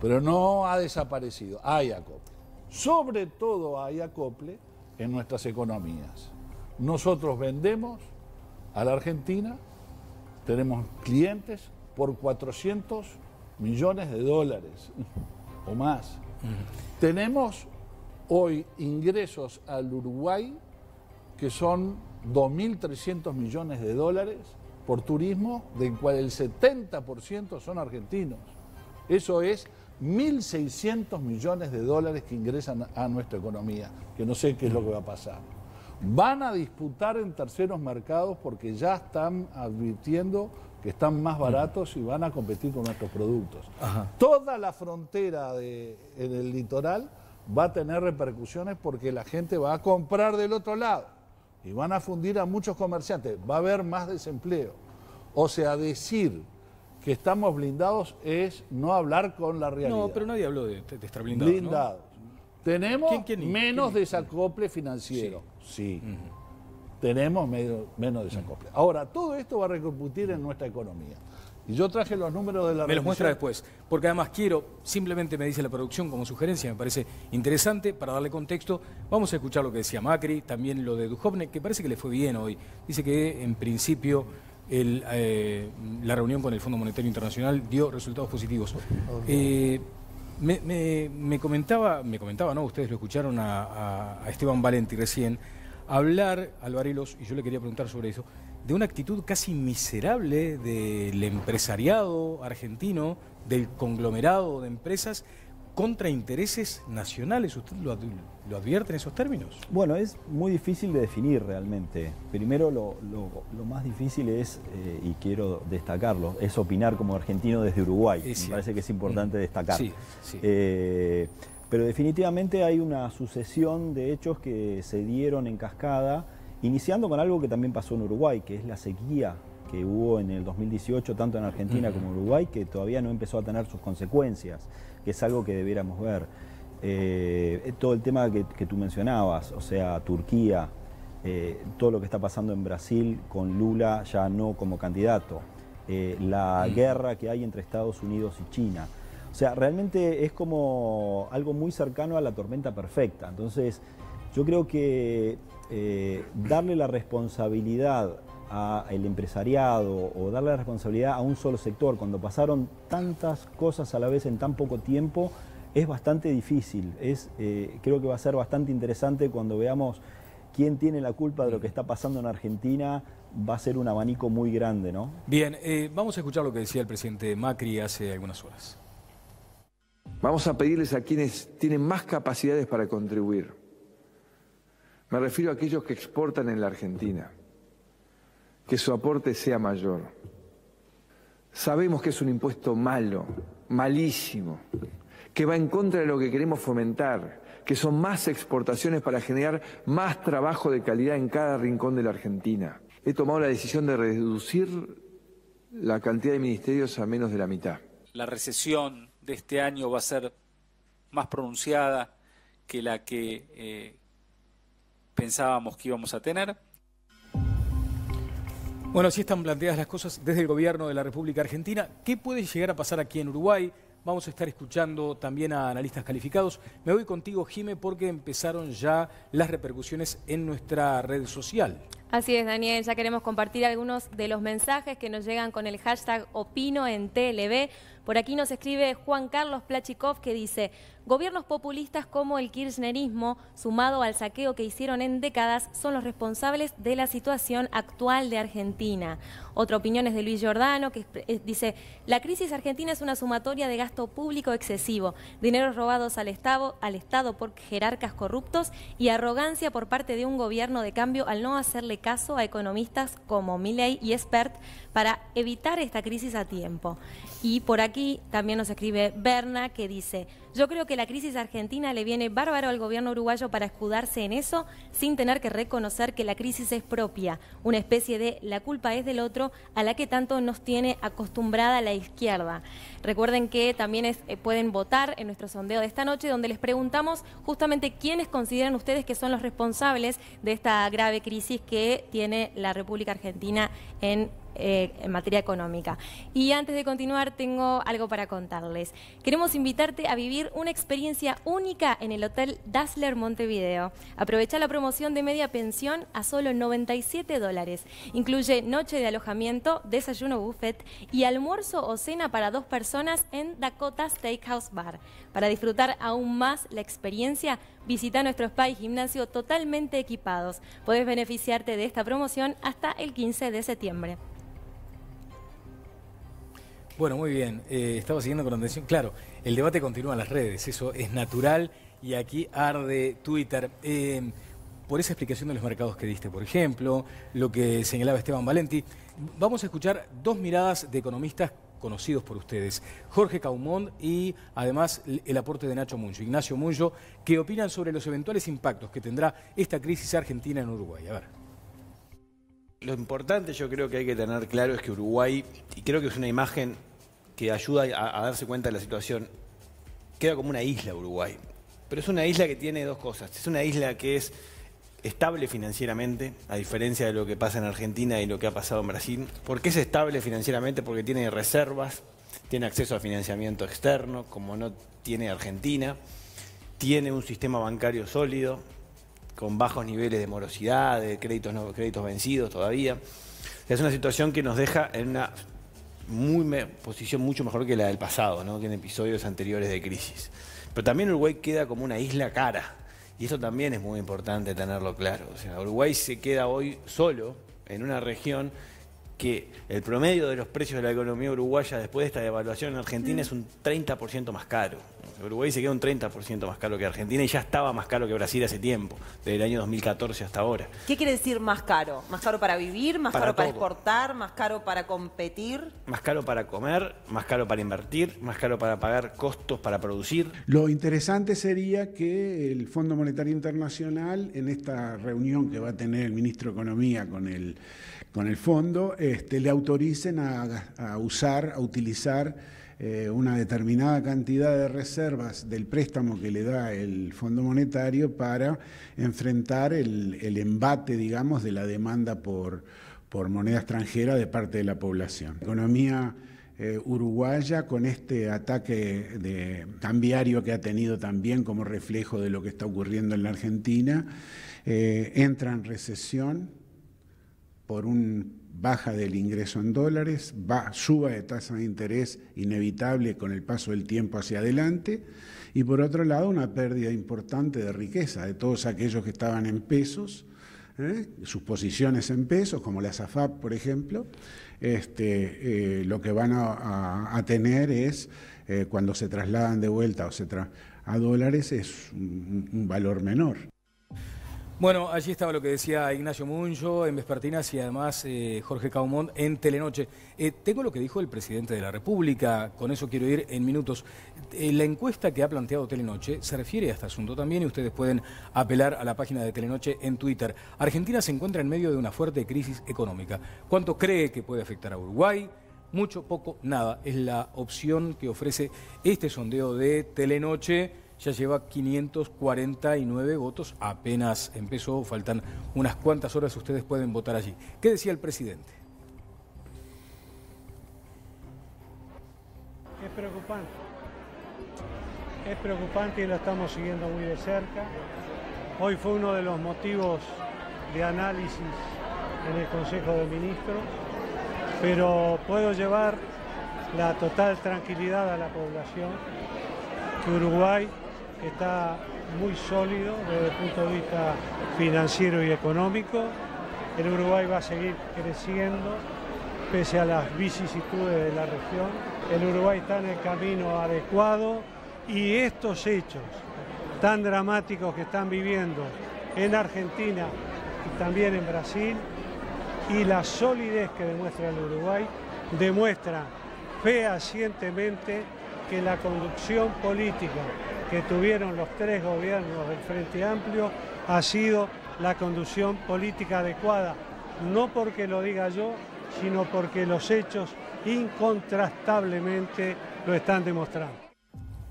pero no ha desaparecido, hay acople. Sobre todo hay acople en nuestras economías. Nosotros vendemos a la Argentina, tenemos clientes por 400 millones de dólares o más. Tenemos hoy ingresos al Uruguay que son 2.300 millones de dólares por turismo, del cual el 70% son argentinos. Eso es 1.600 millones de dólares que ingresan a nuestra economía, que no sé qué es lo que va a pasar. Van a disputar en terceros mercados porque ya están advirtiendo que están más baratos y van a competir con nuestros productos. Toda la frontera en el litoral va a tener repercusiones porque la gente va a comprar del otro lado y van a fundir a muchos comerciantes. Va a haber más desempleo. O sea, decir que estamos blindados es no hablar con la realidad. No, pero nadie habló de estar blindados. Blindados. ¿No? Tenemos menos ¿quién? Desacople financiero. Sí. Tenemos menos desacople. Ahora, todo esto va a repercutir en nuestra economía. Y yo traje los números de la... Me los muestra después, porque además quiero, simplemente me dice la producción como sugerencia, me parece interesante para darle contexto. Vamos a escuchar lo que decía Macri, también lo de Duhovne, que parece que le fue bien hoy. Dice que en principio la reunión con el Fondo Monetario Internacional dio resultados positivos. Me comentaba, ¿no? Ustedes lo escucharon a Esteban Valenti recién, hablar al Varelos, y yo le quería preguntar sobre eso, de una actitud casi miserable del empresariado argentino, del conglomerado de empresas, contra intereses nacionales. ¿Usted lo advierte en esos términos? Bueno, es muy difícil de definir realmente. Primero lo más difícil es, y quiero destacarlo, es opinar como argentino desde Uruguay. Me parece que es importante destacar. Sí. Pero definitivamente hay una sucesión de hechos que se dieron en cascada, iniciando con algo que también pasó en Uruguay, que es la sequía que hubo en el 2018, tanto en Argentina como en Uruguay, que todavía no empezó a tener sus consecuencias, que es algo que debiéramos ver. Todo el tema que tú mencionabas, o sea, Turquía, todo lo que está pasando en Brasil con Lula ya no como candidato, la guerra que hay entre Estados Unidos y China. O sea, realmente es como algo muy cercano a la tormenta perfecta. Entonces, yo creo que darle la responsabilidad al empresariado o darle la responsabilidad a un solo sector cuando pasaron tantas cosas a la vez en tan poco tiempo es bastante difícil. Creo que va a ser bastante interesante cuando veamos quién tiene la culpa de lo que está pasando en Argentina. Va a ser un abanico muy grande, ¿no? Bien, vamos a escuchar lo que decía el presidente Macri hace algunas horas. Vamos a pedirles a quienes tienen más capacidades para contribuir. Me refiero a aquellos que exportan en la Argentina, que su aporte sea mayor. Sabemos que es un impuesto malo, malísimo, que va en contra de lo que queremos fomentar, que son más exportaciones para generar más trabajo de calidad en cada rincón de la Argentina. He tomado la decisión de reducir la cantidad de ministerios a menos de la mitad. La recesión de este año va a ser más pronunciada que la que pensábamos que íbamos a tener. Bueno, así están planteadas las cosas desde el gobierno de la República Argentina. ¿Qué puede llegar a pasar aquí en Uruguay? Vamos a estar escuchando también a analistas calificados. Me voy contigo, Jime, porque empezaron ya las repercusiones en nuestra red social. Así es, Daniel, ya queremos compartir algunos de los mensajes que nos llegan con el hashtag Opino en TLB. Por aquí nos escribe Juan Carlos Plachikov que dice: gobiernos populistas como el kirchnerismo, sumado al saqueo que hicieron en décadas, son los responsables de la situación actual de Argentina. Otra opinión es de Luis Giordano, que dice: la crisis argentina es una sumatoria de gasto público excesivo, dineros robados al Estado por jerarcas corruptos y arrogancia por parte de un gobierno de cambio al no hacerle caso a economistas como Milei y Espert para evitar esta crisis a tiempo. Y por aquí también nos escribe Berna, que dice: yo creo que la crisis argentina le viene bárbaro al gobierno uruguayo para escudarse en eso sin tener que reconocer que la crisis es propia, una especie de la culpa es del otro a la que tanto nos tiene acostumbrada la izquierda. Recuerden que también pueden votar en nuestro sondeo de esta noche, donde les preguntamos justamente quiénes consideran ustedes que son los responsables de esta grave crisis que tiene la República Argentina en materia económica. Y antes de continuar, tengo algo para contarles. Queremos invitarte a vivir una experiencia única en el Hotel Dazzler Montevideo. Aprovecha la promoción de media pensión a solo $97. Incluye noche de alojamiento, desayuno buffet y almuerzo o cena para 2 personas en Dakota Steakhouse Bar. Para disfrutar aún más la experiencia, visita nuestro spa y gimnasio totalmente equipados. Podés beneficiarte de esta promoción hasta el 15 de septiembre. Bueno, muy bien. Estaba siguiendo con atención. Claro, el debate continúa en las redes, eso es natural y aquí arde Twitter. Por esa explicación de los mercados que diste, por ejemplo, lo que señalaba Esteban Valenti, vamos a escuchar 2 miradas de economistas conocidos por ustedes, Jorge Caumont y además el aporte de Nacho Munjo, Ignacio Munjo, que opinan sobre los eventuales impactos que tendrá esta crisis argentina en Uruguay. A ver. Lo importante yo creo que hay que tener claro es que Uruguay, y creo que es una imagen que ayuda a darse cuenta de la situación, queda como una isla Uruguay. Pero es una isla que tiene 2 cosas. Es una isla que es estable financieramente, a diferencia de lo que pasa en Argentina y lo que ha pasado en Brasil. ¿Por qué es estable financieramente? Porque tiene reservas, tiene acceso a financiamiento externo, como no tiene Argentina, tiene un sistema bancario sólido, con bajos niveles de morosidad, de créditos vencidos todavía. Es una situación que nos deja en una posición mucho mejor que la del pasado, ¿no? Que en episodios anteriores de crisis. Pero también Uruguay queda como una isla cara, y eso también es muy importante tenerlo claro. O sea, Uruguay se queda hoy solo en una región que el promedio de los precios de la economía uruguaya después de esta devaluación en Argentina es un 30% más caro. Uruguay se queda un 30% más caro que Argentina y ya estaba más caro que Brasil hace tiempo, desde el año 2014 hasta ahora. ¿Qué quiere decir más caro? ¿Más caro para vivir? ¿Más caro para todo. exportar? ¿Más caro para competir? Más caro para comer, más caro para invertir, más caro para pagar costos para producir. Lo interesante sería que el Fondo Monetario Internacional, en esta reunión que va a tener el ministro de Economía con el fondo, le autoricen a utilizar una determinada cantidad de reservas del préstamo que le da el Fondo Monetario para enfrentar el embate, digamos, de la demanda por moneda extranjera de parte de la población. La economía uruguaya, con este ataque cambiario que ha tenido también como reflejo de lo que está ocurriendo en la Argentina, entra en recesión por baja del ingreso en dólares, suba de tasa de interés inevitable con el paso del tiempo hacia adelante, y por otro lado una pérdida importante de riqueza de todos aquellos que estaban en pesos, sus posiciones en pesos, como la SAFAP, por ejemplo, lo que van a tener es, cuando se trasladan de vuelta a dólares, es un valor menor. Bueno, allí estaba lo que decía Ignacio Muncho en Vespertinas y además Jorge Caumont en Telenoche. Tengo lo que dijo el presidente de la República, con eso quiero ir en minutos. La encuesta que ha planteado Telenoche se refiere a este asunto también y ustedes pueden apelar a la página de Telenoche en Twitter. Argentina se encuentra en medio de una fuerte crisis económica. ¿Cuánto cree que puede afectar a Uruguay? Mucho, poco, nada. Es la opción que ofrece este sondeo de Telenoche. Ya lleva 549 votos, apenas empezó, faltan unas cuantas horas, ustedes pueden votar allí. ¿Qué decía el presidente? Es preocupante y lo estamos siguiendo muy de cerca. Hoy fue uno de los motivos de análisis en el Consejo de Ministros, pero puedo llevar la total tranquilidad a la población que Uruguay está muy sólido desde el punto de vista financiero y económico. El Uruguay va a seguir creciendo pese a las vicisitudes de la región. El Uruguay está en el camino adecuado y estos hechos tan dramáticos que están viviendo en Argentina y también en Brasil y la solidez que demuestra el Uruguay demuestra fehacientemente que la conducción política que tuvieron los tres gobiernos del Frente Amplio ha sido la conducción política adecuada, no porque lo diga yo, sino porque los hechos incontrastablemente lo están demostrando.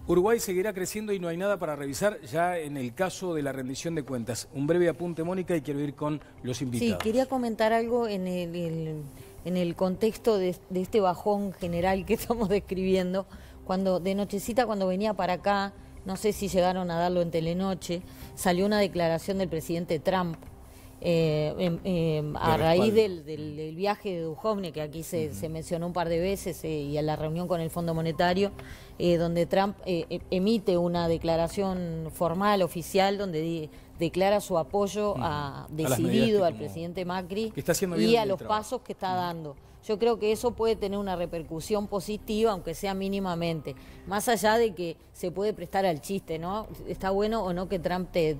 Uruguay seguirá creciendo y no hay nada para revisar ya en el caso de la rendición de cuentas. Un breve apunte, Mónica, y quiero ir con los invitados. Sí, quería comentar algo en el contexto de este bajón general que estamos describiendo. Cuando de nochecita, cuando venía para acá, no sé si llegaron a darlo en Telenoche, salió una declaración del presidente Trump a raíz del viaje de Duhovne, que aquí se mencionó un par de veces, y a la reunión con el Fondo Monetario, donde Trump emite una declaración formal, oficial, donde declara su apoyo decidido al presidente Macri y a los pasos que está dando. Yo creo que eso puede tener una repercusión positiva, aunque sea mínimamente. Más allá de que se puede prestar al chiste, ¿no? Está bueno o no que Trump te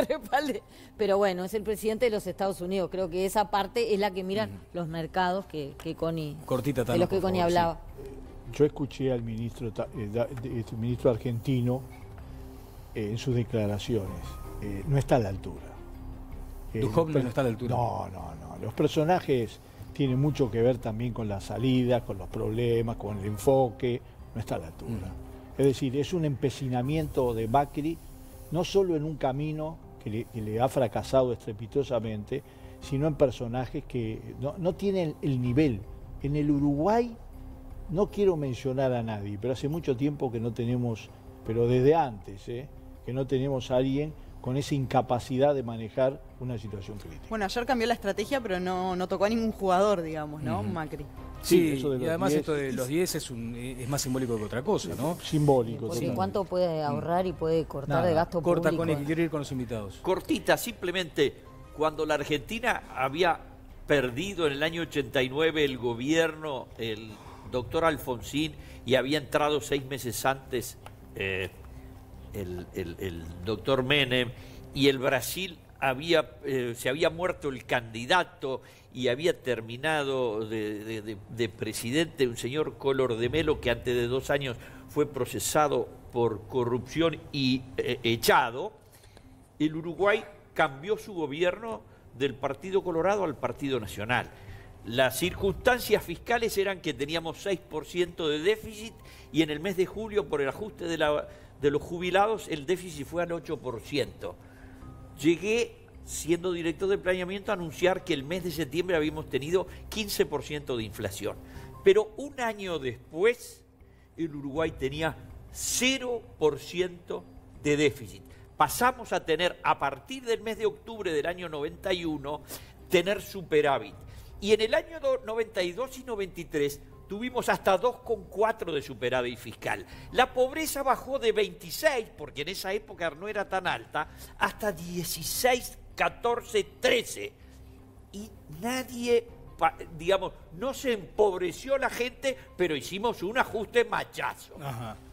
respalde. Pero bueno, es el presidente de los Estados Unidos. Creo que esa parte es la que miran los mercados que Connie, cortita, Tano, de los que Connie hablaba. Sí. Yo escuché al ministro argentino en sus declaraciones. No está a la altura. Duhovne no está a la altura. No. Los personajes tiene mucho que ver también con la salida, con los problemas, con el enfoque, no está a la altura. Es decir, es un empecinamiento de Macri, no solo en un camino que le ha fracasado estrepitosamente, sino en personajes que no tienen el nivel. En el Uruguay, no quiero mencionar a nadie, pero hace mucho tiempo que no tenemos, pero desde antes, que no tenemos a alguien con esa incapacidad de manejar una situación crítica. Bueno, ayer cambió la estrategia, pero no tocó a ningún jugador, digamos, ¿no? Macri. Sí, eso de y además 10, esto de los 10 es más simbólico que otra cosa, ¿no? Simbólico. Porque cuánto puede ahorrar y puede cortar de gasto público. Corta, Connie, que quiero ir con los invitados. Cortita, simplemente, cuando la Argentina había perdido en el año 89 el gobierno, el doctor Alfonsín, y había entrado 6 meses antes el doctor Menem, y el Brasil se había muerto el candidato y había terminado de presidente un señor Collor de Mello, que antes de 2 años fue procesado por corrupción y echado. El Uruguay cambió su gobierno del Partido Colorado al Partido Nacional. Las circunstancias fiscales eran que teníamos 6% de déficit y en el mes de julio, por el ajuste de los jubilados, el déficit fue al 8%. Llegué, siendo director de planeamiento, a anunciar que el mes de septiembre habíamos tenido 15% de inflación. Pero un año después, el Uruguay tenía 0% de déficit. Pasamos a tener, a partir del mes de octubre del año 91, tener superávit. Y en el año 92 y 93 tuvimos hasta 2,4 de superávit fiscal. La pobreza bajó de 26, porque en esa época no era tan alta, hasta 16, 14, 13. Y nadie, digamos, no se empobreció la gente, pero hicimos un ajuste machazo.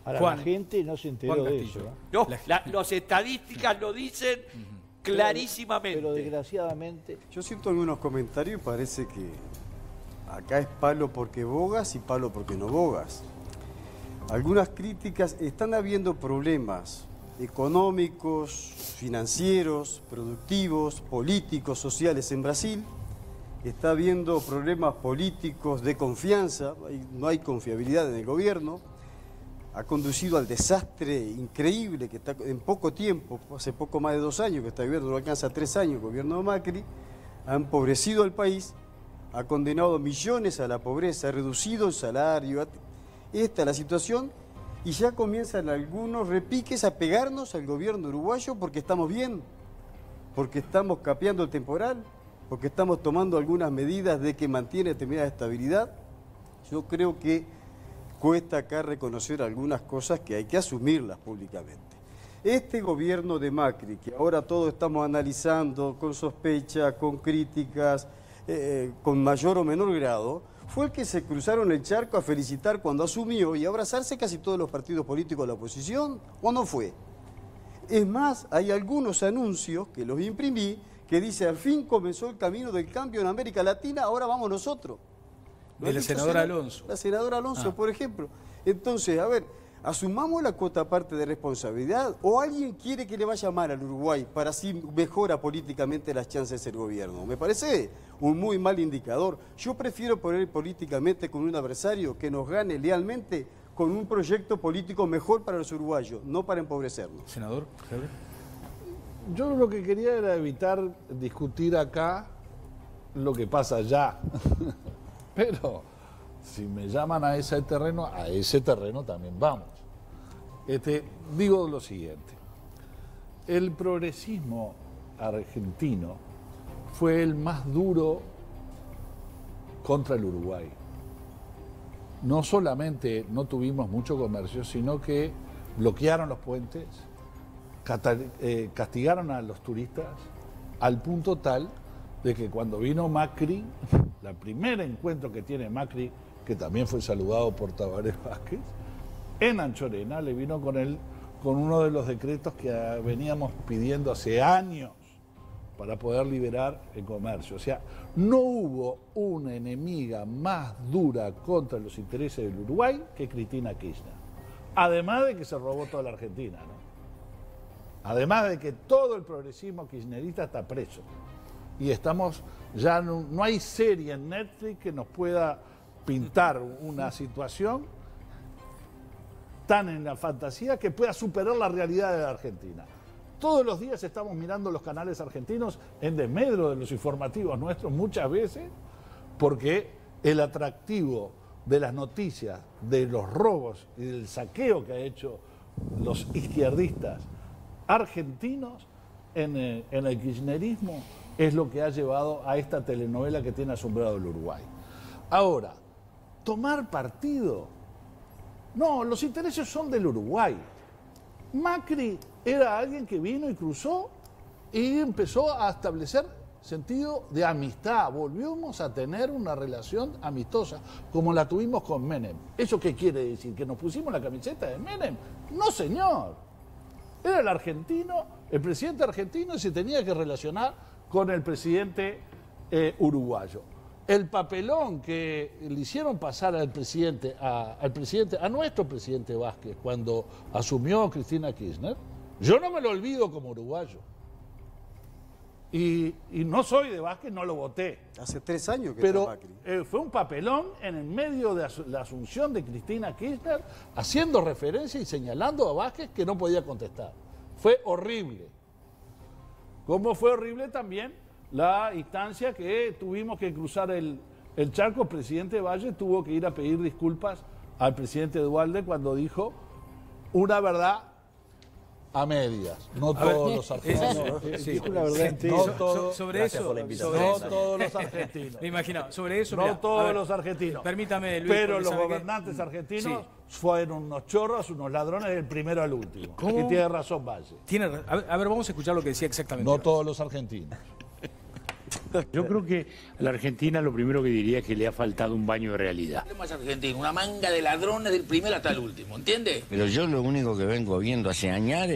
Ahora, la gente no se enteró de eso. No, las estadísticas lo dicen, clarísimamente. Pero desgraciadamente... Yo siento algunos comentarios y parece que acá es palo porque bogas y palo porque no bogas. Algunas críticas, están habiendo problemas económicos, financieros, productivos, políticos, sociales en Brasil. Está habiendo problemas políticos de confianza, no hay confiabilidad en el gobierno. Ha conducido al desastre increíble que está en poco tiempo, hace poco más de 2 años que está viviendo, no alcanza 3 años el gobierno de Macri, ha empobrecido al país, ha condenado millones a la pobreza, ha reducido el salario. Esta es la situación y ya comienzan algunos repiques a pegarnos al gobierno uruguayo porque estamos bien, porque estamos capeando el temporal, porque estamos tomando algunas medidas de que mantiene determinada estabilidad. Yo creo que cuesta acá reconocer algunas cosas que hay que asumirlas públicamente. Este gobierno de Macri, que ahora todos estamos analizando con sospecha, con críticas, con mayor o menor grado, fue el que se cruzaron el charco a felicitar cuando asumió y a abrazarse casi todos los partidos políticos de la oposición, ¿o no fue? Es más, hay algunos anuncios que los imprimí que dice, al fin comenzó el camino del cambio en América Latina, ahora vamos nosotros. De la senadora Alonso. La senadora Alonso, por ejemplo. Entonces, a ver, asumamos la cuota parte de responsabilidad, o alguien quiere que le vaya mal al Uruguay para así mejora políticamente las chances de ser gobierno. Me parece un muy mal indicador. Yo prefiero poner políticamente con un adversario que nos gane lealmente con un proyecto político mejor para los uruguayos, no para empobrecernos. Senador, yo lo que quería era evitar discutir acá lo que pasa allá. Pero si me llaman a ese terreno también vamos. Digo lo siguiente. El progresismo argentino fue el más duro contra el Uruguay. No solamente no tuvimos mucho comercio, sino que bloquearon los puentes, castigaron a los turistas al punto tal de que cuando vino Macri, el primer encuentro que tiene Macri, que también fue saludado por Tabaré Vázquez, en Anchorena le vino con uno de los decretos que veníamos pidiendo hace años para poder liberar el comercio. O sea, no hubo una enemiga más dura contra los intereses del Uruguay que Cristina Kirchner. Además de que se robó toda la Argentina, ¿no? Además de que todo el progresismo kirchnerista está preso. Y estamos, ya no hay serie en Netflix que nos pueda pintar una situación tan en la fantasía que pueda superar la realidad de la Argentina. Todos los días estamos mirando los canales argentinos en desmedro de los informativos nuestros muchas veces, porque el atractivo de las noticias, de los robos y del saqueo que ha hecho los izquierdistas argentinos en el kirchnerismo es lo que ha llevado a esta telenovela que tiene asombrado el Uruguay. Ahora, tomar partido. No, los intereses son del Uruguay. Macri era alguien que vino y cruzó y empezó a establecer sentido de amistad. Volvimos a tener una relación amistosa como la tuvimos con Menem. ¿Eso qué quiere decir? ¿Que nos pusimos la camiseta de Menem? No, señor. Era el argentino, el presidente argentino, y se tenía que relacionar con el presidente uruguayo. El papelón que le hicieron pasar al presidente, a nuestro presidente Vázquez, cuando asumió Cristina Kirchner, yo no me lo olvido como uruguayo. Y no soy de Vázquez, no lo voté. Hace 3 años que pero está Macri. Fue un papelón en el medio de la asunción de Cristina Kirchner, haciendo referencia y señalando a Vázquez que no podía contestar. Fue horrible. Como fue horrible también la instancia que tuvimos que cruzar el charco. El presidente Valle tuvo que ir a pedir disculpas al presidente Duhalde cuando dijo una verdad a medias. No todos los argentinos. Dijo la verdad. Sobre eso. No todos los argentinos. Me imagino. Sobre eso. No todos los argentinos. Permítame, Luis. Pero los gobernantes argentinos fueron unos chorros, unos ladrones del primero al último. ¿Cómo? Y tiene razón Valle. A ver, vamos a escuchar lo que decía exactamente. No todos los argentinos. Yo creo que a la Argentina lo primero que diría es que le ha faltado un baño de realidad. Más argentino, una manga de ladrones del primero hasta el último, ¿entiendes? Pero yo lo único que vengo viendo hace años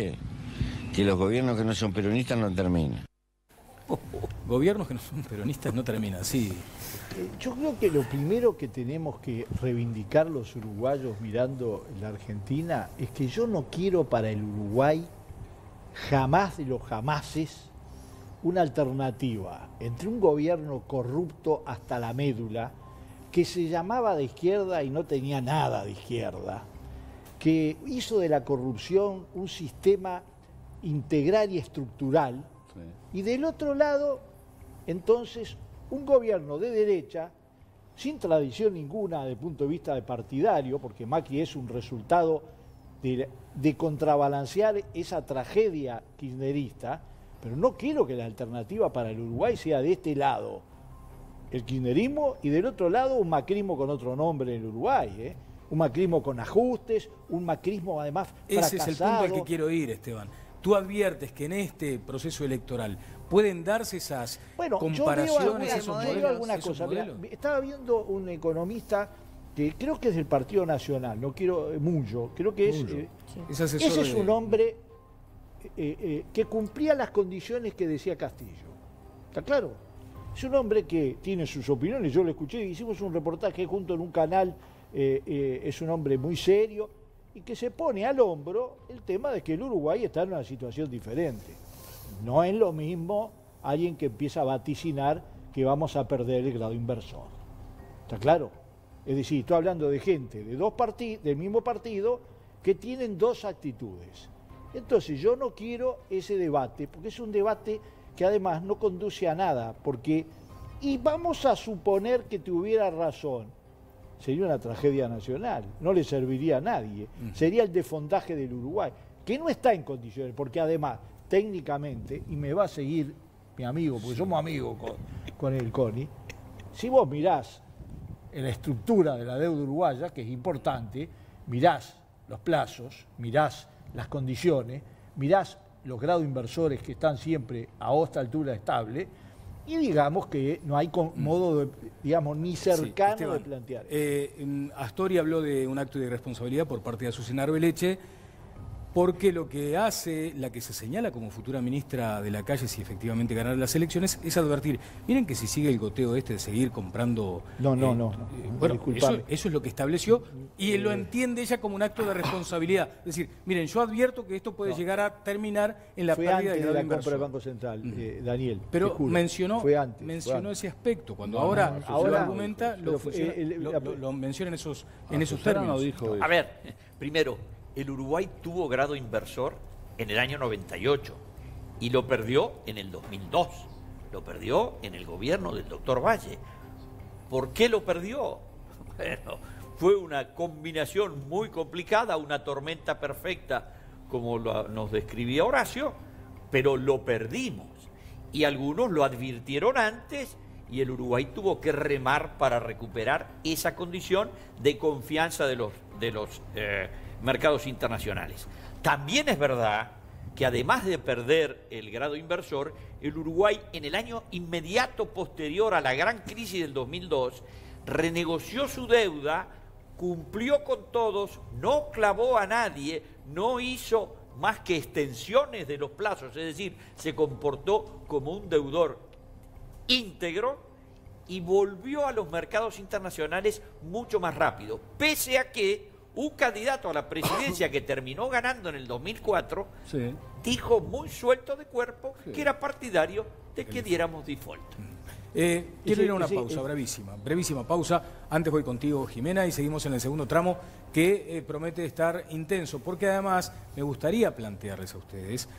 que los gobiernos que no son peronistas no terminan. Gobiernos que no son peronistas no terminan, sí. Yo creo que lo primero que tenemos que reivindicar los uruguayos mirando la Argentina es que yo no quiero para el Uruguay jamás de los jamases una alternativa entre un gobierno corrupto hasta la médula, que se llamaba de izquierda y no tenía nada de izquierda, que hizo de la corrupción un sistema integral y estructural, y del otro lado, entonces, un gobierno de derecha, sin tradición ninguna desde el punto de vista de partidario, porque Macri es un resultado de contrabalancear esa tragedia kirchnerista, pero no quiero que la alternativa para el Uruguay sea de este lado el kirchnerismo y del otro lado un macrismo con otro nombre en el Uruguay, un macrismo con ajustes, un macrismo además fracasado. Ese es el punto al que quiero ir, Esteban. Tú adviertes que en este proceso electoral pueden darse esas comparaciones, esos modelos. Estaba viendo un economista que creo que es del Partido Nacional, no quiero Mullo, creo que ese es un hombre que cumplía las condiciones que decía Castillo. ¿Está claro? Es un hombre que tiene sus opiniones, yo lo escuché, hicimos un reportaje junto en un canal, es un hombre muy serio y que se pone al hombro el tema de que el Uruguay está en una situación diferente. No es lo mismo alguien que empieza a vaticinar que vamos a perder el grado inversor. ¿Está claro? Es decir, estoy hablando de gente de dos partidos, del mismo partido, que tienen dos actitudes. Entonces yo no quiero ese debate, porque es un debate que además no conduce a nada, porque, y vamos a suponer que tuviera razón, sería una tragedia nacional, no le serviría a nadie, sería el desfondaje del Uruguay, que no está en condiciones, porque además, técnicamente, y me va a seguir mi amigo, porque somos amigos con el CONI, si vos mirás en la estructura de la deuda uruguaya, que es importante, mirás los plazos, mirás las condiciones, mirás los grados inversores que están siempre a esta altura estable, y digamos que no hay modo, digamos, ni cercano Esteban, de plantear. Astori habló de un acto de irresponsabilidad por parte de Azucena Arbeleche, porque lo que hace la que se señala como futura ministra de la Calle, si efectivamente ganar las elecciones, es advertir, miren que si sigue el goteo de seguir comprando... Bueno, eso es lo que estableció, y lo entiende ella como un acto de responsabilidad. Es decir, miren, yo advierto que esto puede llegar a terminar en la pérdida de grado la inversor. compra del Banco Central, Daniel. Pero mencionó ese aspecto. Cuando ahora lo argumenta, lo menciona en esos términos. A ver, primero, el Uruguay tuvo grado inversor en el año 98 y lo perdió en el 2002. Lo perdió en el gobierno del doctor Valle. ¿Por qué lo perdió? Bueno, fue una combinación muy complicada, una tormenta perfecta, como nos describía Horacio, pero lo perdimos. Y algunos lo advirtieron antes y el Uruguay tuvo que remar para recuperar esa condición de confianza de los mercados internacionales. También es verdad que además de perder el grado inversor, el Uruguay en el año inmediato posterior a la gran crisis del 2002 renegoció su deuda, cumplió con todos, no clavó a nadie, no hizo más que extensiones de los plazos, es decir, se comportó como un deudor íntegro y volvió a los mercados internacionales mucho más rápido, pese a que un candidato a la presidencia que terminó ganando en el 2004 dijo muy suelto de cuerpo que era partidario de que diéramos default. Quiero ir a una pausa, brevísima pausa. Antes voy contigo, Jimena, y seguimos en el segundo tramo que promete estar intenso, porque además me gustaría plantearles a ustedes,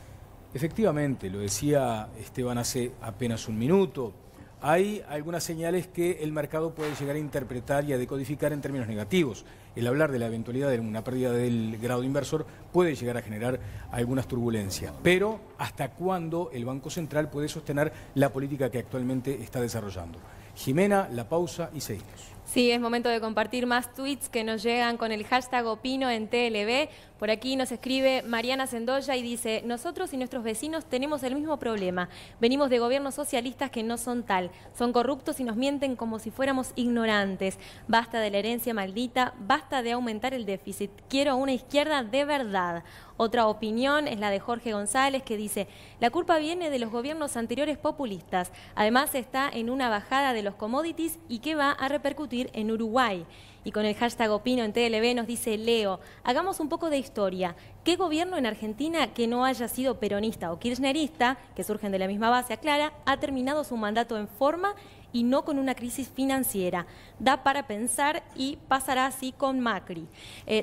efectivamente, lo decía Esteban hace apenas un minuto, hay algunas señales que el mercado puede llegar a interpretar y a decodificar en términos negativos. El hablar de la eventualidad de una pérdida del grado inversor puede llegar a generar algunas turbulencias. Pero, ¿hasta cuándo el Banco Central puede sostener la política que actualmente está desarrollando? Jimena, la pausa y seguimos. Sí, es momento de compartir más tweets que nos llegan con el hashtag Opino en TLB. Por aquí nos escribe Mariana Sendoya y dice: nosotros y nuestros vecinos tenemos el mismo problema. Venimos de gobiernos socialistas que no son tal. Son corruptos y nos mienten como si fuéramos ignorantes. Basta de la herencia maldita, basta de aumentar el déficit. Quiero una izquierda de verdad. Otra opinión es la de Jorge González, que dice: la culpa viene de los gobiernos anteriores populistas. Además está en una bajada de los commodities y que va a repercutir en Uruguay. Y con el hashtag Opino en TLB nos dice Leo: hagamos un poco de historia. ¿Qué gobierno en Argentina que no haya sido peronista o kirchnerista, que surgen de la misma base, aclara, ha terminado su mandato en forma y no con una crisis financiera? Da para pensar y pasará así con Macri.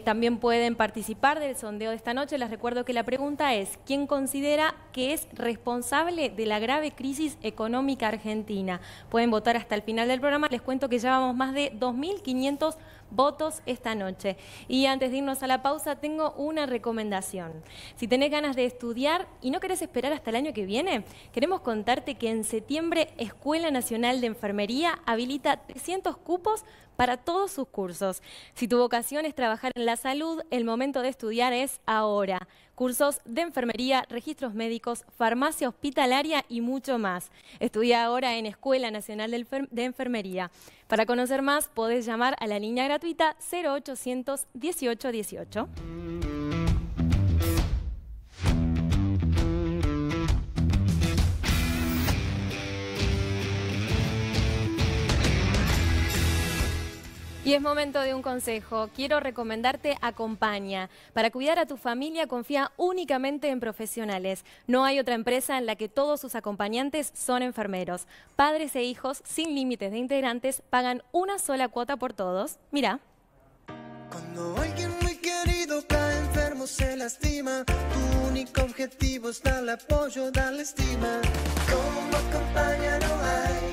También pueden participar del sondeo de esta noche. Les recuerdo que la pregunta es: ¿quién considera que es responsable de la grave crisis económica argentina? Pueden votar hasta el final del programa. Les cuento que llevamos más de 2.500 votos esta noche. Y antes de irnos a la pausa, tengo una recomendación. Si tenés ganas de estudiar y no querés esperar hasta el año que viene, queremos contarte que en septiembre Escuela Nacional de Enfermería habilita 300 cupos para todos sus cursos. Si tu vocación es trabajar en la salud, el momento de estudiar es ahora. Cursos de enfermería, registros médicos, farmacia hospitalaria y mucho más. Estudia ahora en Escuela Nacional de Enfermería. Para conocer más, podés llamar a la línea gratuita 0800 18 18. Y es momento de un consejo. Quiero recomendarte Acompaña. Para cuidar a tu familia, confía únicamente en profesionales. No hay otra empresa en la que todos sus acompañantes son enfermeros. Padres e hijos, sin límites de integrantes, pagan una sola cuota por todos. Mira. Cuando alguien muy querido cae enfermo, se lastima, tu único objetivo es darle apoyo, darle estima. Como Acompaña no hay.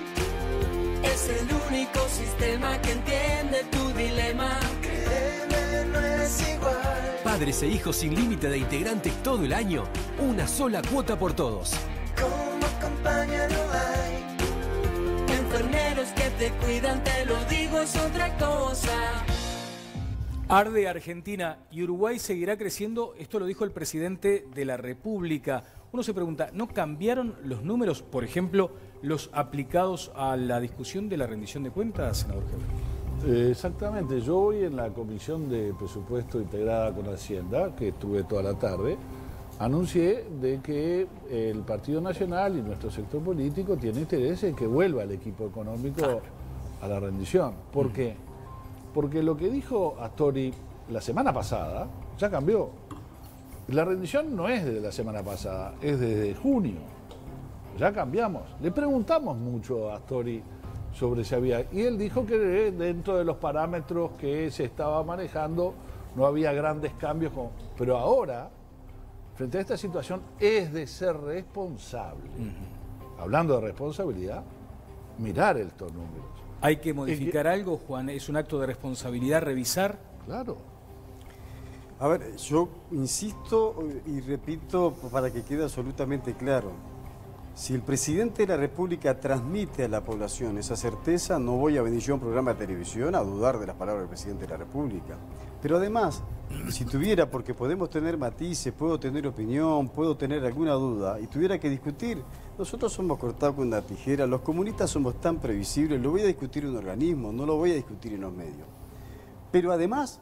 Es el único sistema que entiende tu dilema. Créeme, no es igual. Padres e hijos sin límite de integrantes todo el año. Una sola cuota por todos. Como Acompaña no hay. Enfermeros que te cuidan, te lo digo, es otra cosa. Arde Argentina y Uruguay seguirá creciendo. Esto lo dijo el presidente de la República. Uno se pregunta, ¿no cambiaron los números, por ejemplo, los aplicados a la discusión de la rendición de cuentas, senador Heber? Exactamente. Yo hoy en la Comisión de Presupuesto integrada con Hacienda, que estuve toda la tarde, anuncié de que el Partido Nacional y nuestro sector político tiene interés en que vuelva el equipo económico a la rendición. ¿Por qué? Porque lo que dijo Astori la semana pasada ya cambió. La rendición no es desde la semana pasada, es desde junio. Ya cambiamos. Le preguntamos mucho a Astori sobre si había... Y él dijo que dentro de los parámetros que se estaba manejando no había grandes cambios. Pero ahora, frente a esta situación, es de ser responsable. Hablando de responsabilidad, mirar estos números. ¿Hay que modificar algo, Juan? ¿Es un acto de responsabilidad revisar? Claro. A ver, yo insisto y repito para que quede absolutamente claro. Si el presidente de la República transmite a la población esa certeza, no voy a venir yo a un programa de televisión a dudar de las palabras del presidente de la República. Pero además, si tuviera, porque podemos tener matices, puedo tener opinión, puedo tener alguna duda, y tuviera que discutir, nosotros somos cortados con una tijera, los comunistas somos tan previsibles, lo voy a discutir en un organismo, no lo voy a discutir en los medios. Pero además,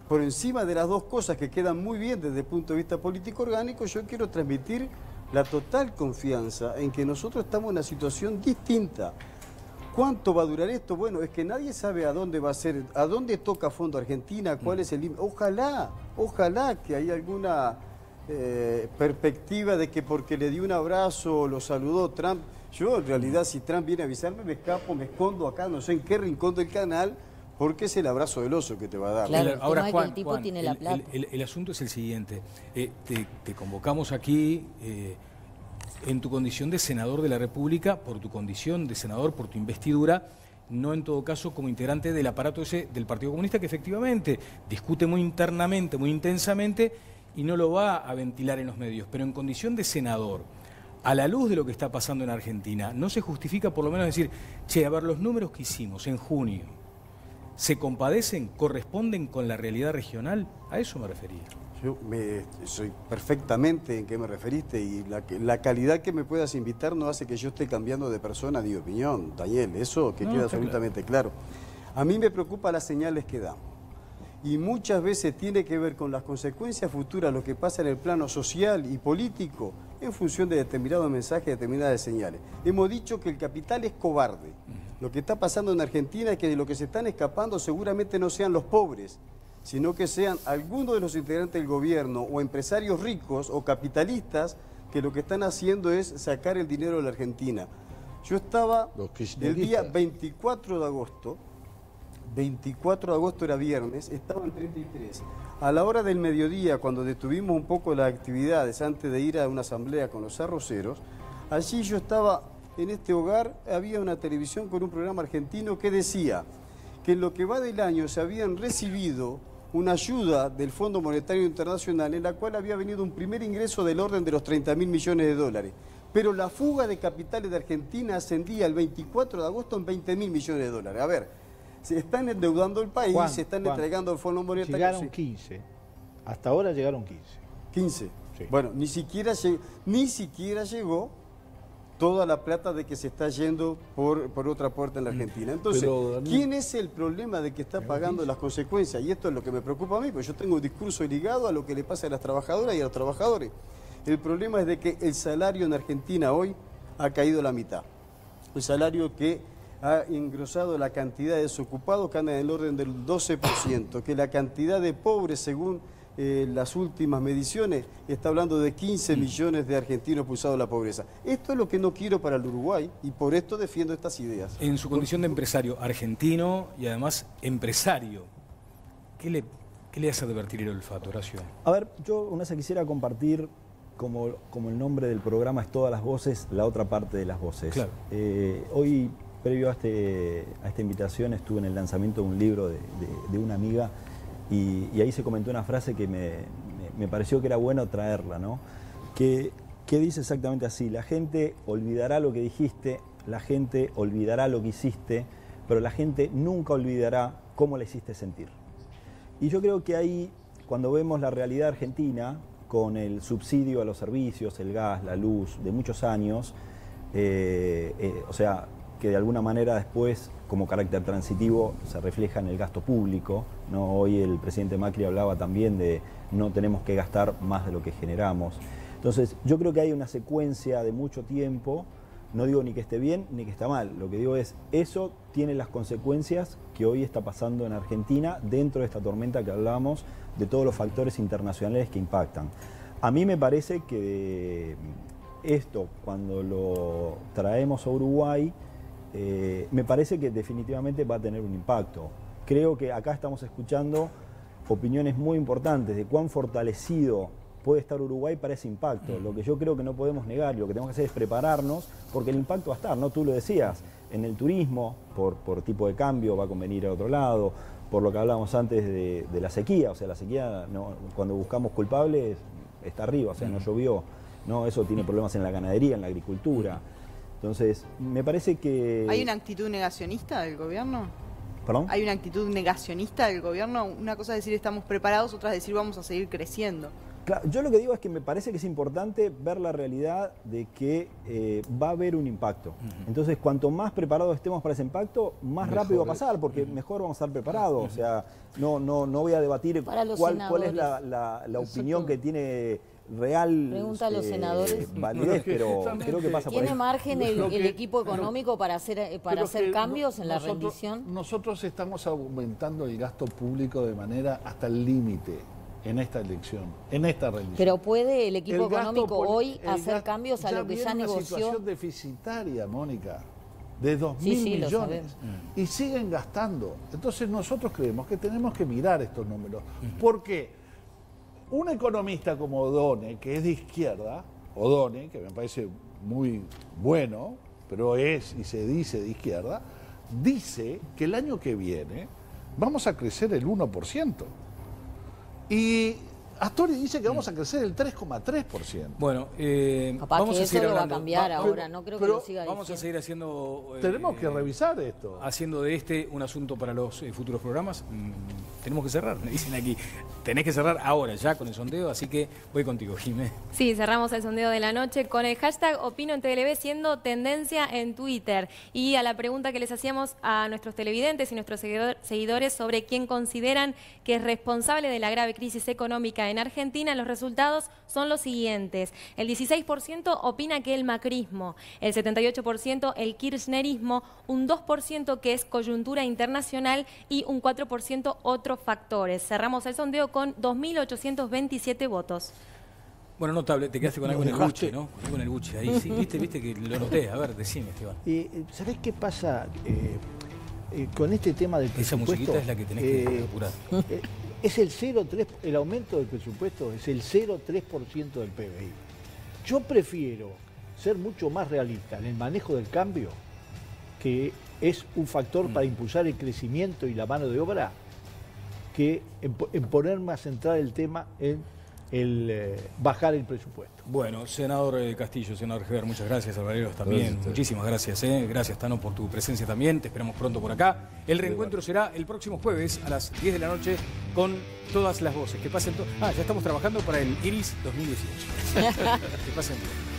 por encima de las dos cosas que quedan muy bien desde el punto de vista político orgánico, yo quiero transmitir la total confianza en que nosotros estamos en una situación distinta. ¿Cuánto va a durar esto? Bueno, es que nadie sabe a dónde va a ser, a dónde toca fondo Argentina, cuál es el límite. Ojalá que haya alguna perspectiva de que porque le dio un abrazo o lo saludó Trump, yo en realidad si Trump viene a avisarme me escapo, me escondo acá, no sé en qué rincón del canal, porque es el abrazo del oso que te va a dar. Claro, ahora, Juan, el tipo tiene la plata. El asunto es el siguiente. Te convocamos aquí en tu condición de senador de la República, por tu condición de senador, por tu investidura, no en todo caso como integrante del aparato ese del Partido Comunista, que efectivamente discute muy internamente, muy intensamente, y no lo va a ventilar en los medios. Pero en condición de senador, a la luz de lo que está pasando en Argentina, ¿no se justifica por lo menos decir, che, a ver, los números que hicimos en junio, ¿se compadecen, corresponden con la realidad regional? A eso me refería. Soy perfectamente en qué me referiste y la calidad que me puedas invitar no hace que yo esté cambiando de persona, de opinión, Daniel, eso que queda absolutamente claro. A mí me preocupa las señales que damos y muchas veces tiene que ver con las consecuencias futuras, lo que pasa en el plano social y político en función de determinados mensajes, determinadas señales. Hemos dicho que el capital es cobarde. Lo que está pasando en Argentina es que de lo que se están escapando seguramente no sean los pobres, sino que sean algunos de los integrantes del gobierno o empresarios ricos o capitalistas que lo que están haciendo es sacar el dinero de la Argentina. Yo estaba el día 24 de agosto, 24 de agosto era viernes, estaba en 33. A la hora del mediodía, cuando detuvimos un poco las actividades antes de ir a una asamblea con los arroceros, allí yo estaba en este hogar, había una televisión con un programa argentino que decía que en lo que va del año se habían recibido una ayuda del Fondo Monetario Internacional en la cual había venido un primer ingreso del orden de los 30.000 millones de dólares. Pero la fuga de capitales de Argentina ascendía el 24 de agosto en 20.000 millones de dólares. A ver, se están endeudando el país, se están entregando al Fondo Monetario. Llegaron 15. Hasta ahora llegaron 15. 15. Sí. Bueno, ni siquiera llegó toda la plata de que se está yendo por otra puerta en la Argentina. Entonces, ¿quién es el problema de que está pagando las consecuencias? Y esto es lo que me preocupa a mí, porque yo tengo un discurso ligado a lo que le pasa a las trabajadoras y a los trabajadores. El problema es de que el salario en Argentina hoy ha caído a la mitad. El salario que ha engrosado la cantidad de desocupados que anda en el orden del 12%, que la cantidad de pobres, según las últimas mediciones, está hablando de 15 millones de argentinos pulsados en la pobreza. Esto es lo que no quiero para el Uruguay y por esto defiendo estas ideas. En su condición de empresario argentino y además empresario, ¿qué le hace advertir el olfato, Horacio? A ver, yo una vez quisiera compartir, como el nombre del programa es Todas las Voces, la otra parte de las voces. Claro. Hoy, previo a esta invitación, estuve en el lanzamiento de un libro de una amiga. Y ahí se comentó una frase que me pareció que era bueno traerla, ¿no? Que dice exactamente así: la gente olvidará lo que dijiste, la gente olvidará lo que hiciste, pero la gente nunca olvidará cómo la hiciste sentir. Y yo creo que ahí, cuando vemos la realidad argentina, con el subsidio a los servicios, el gas, la luz, de muchos años, o sea, que de alguna manera después, como carácter transitivo, se refleja en el gasto público, ¿no? Hoy el presidente Macri hablaba también de no tenemos que gastar más de lo que generamos. Entonces, yo creo que hay una secuencia de mucho tiempo, no digo ni que esté bien ni que está mal, lo que digo es, eso tiene las consecuencias que hoy está pasando en Argentina dentro de esta tormenta que hablábamos, de todos los factores internacionales que impactan. A mí me parece que esto, cuando lo traemos a Uruguay, me parece que definitivamente va a tener un impacto. Creo que acá estamos escuchando opiniones muy importantes de cuán fortalecido puede estar Uruguay para ese impacto. Lo que yo creo que no podemos negar y lo que tenemos que hacer es prepararnos, porque el impacto va a estar, ¿no? Tú lo decías, en el turismo, por tipo de cambio, va a convenir a otro lado, por lo que hablábamos antes de la sequía, o sea, la sequía, no, cuando buscamos culpables, está arriba, o sea, no llovió, ¿no? Eso tiene problemas en la ganadería, en la agricultura. Entonces, me parece que... ¿Hay una actitud negacionista del gobierno? ¿Perdón? ¿Hay una actitud negacionista del gobierno? Una cosa es decir estamos preparados, otra es decir vamos a seguir creciendo. Claro, yo lo que digo es que me parece que es importante ver la realidad de que va a haber un impacto. Entonces, cuanto más preparados estemos para ese impacto, más rápido va a pasar, porque mejor vamos a estar preparados. O sea, no voy a debatir cuál es la opinión que tiene real Pregunta a los senadores. Validez, pero creo que pasa por ahí. ¿Tiene margen el equipo económico para hacer cambios en la rendición? Nosotros estamos aumentando el gasto público de manera hasta el límite en esta elección, en esta rendición. Pero ¿puede el equipo económico hoy hacer cambios a lo que ya negoció? Una situación deficitaria, Mónica, de 2.000 millones. Y siguen gastando. Entonces nosotros creemos que tenemos que mirar estos números. Porque un economista como O'Donnell, que es de izquierda, O'Donnell, que me parece muy bueno, pero es y se dice de izquierda, dice que el año que viene vamos a crecer el 1%. Y Astori dice que vamos a crecer el 3,3%. Bueno, capaz vamos que a seguir eso lo va a hablando. cambiar ahora, no creo que lo siga Vamos a diciendo. seguir haciendo... Tenemos que revisar esto. Haciendo de este un asunto para los futuros programas. tenemos que cerrar, me dicen aquí. Tenés que cerrar ahora ya con el sondeo, así que voy contigo, Jimé. Sí, cerramos el sondeo de la noche con el hashtag Opino en TLV siendo tendencia en Twitter. Y a la pregunta que les hacíamos a nuestros televidentes y nuestros seguidores sobre quién consideran que es responsable de la grave crisis económica en Argentina, los resultados son los siguientes. El 16% opina que el macrismo, el 78% el kirchnerismo, un 2% que es coyuntura internacional y un 4% otros factores. Cerramos el sondeo con 2.827 votos. Bueno, notable, te quedaste con algo en el buche, ¿no? Con algo en el buche, ahí sí, viste que lo noté. A ver, decime, Esteban. ¿Sabés qué pasa con este tema del presupuesto? Esa musiquita es la que tenés que apurar. Es el 0,3%, el aumento del presupuesto es el 0,3% del PBI. Yo prefiero ser mucho más realista en el manejo del cambio, que es un factor para impulsar el crecimiento y la mano de obra, que en ponerme a centrar el tema en el bajar el presupuesto. Bueno, senador Castillo, senador Heber, muchas gracias, Alvareros también. Gracias. Muchísimas gracias. Gracias, Tano, por tu presencia también. Te esperamos pronto por acá. El reencuentro será el próximo jueves a las 10 de la noche con todas las voces. Que pasen ya estamos trabajando para el Iris 2018. Que pasen bien.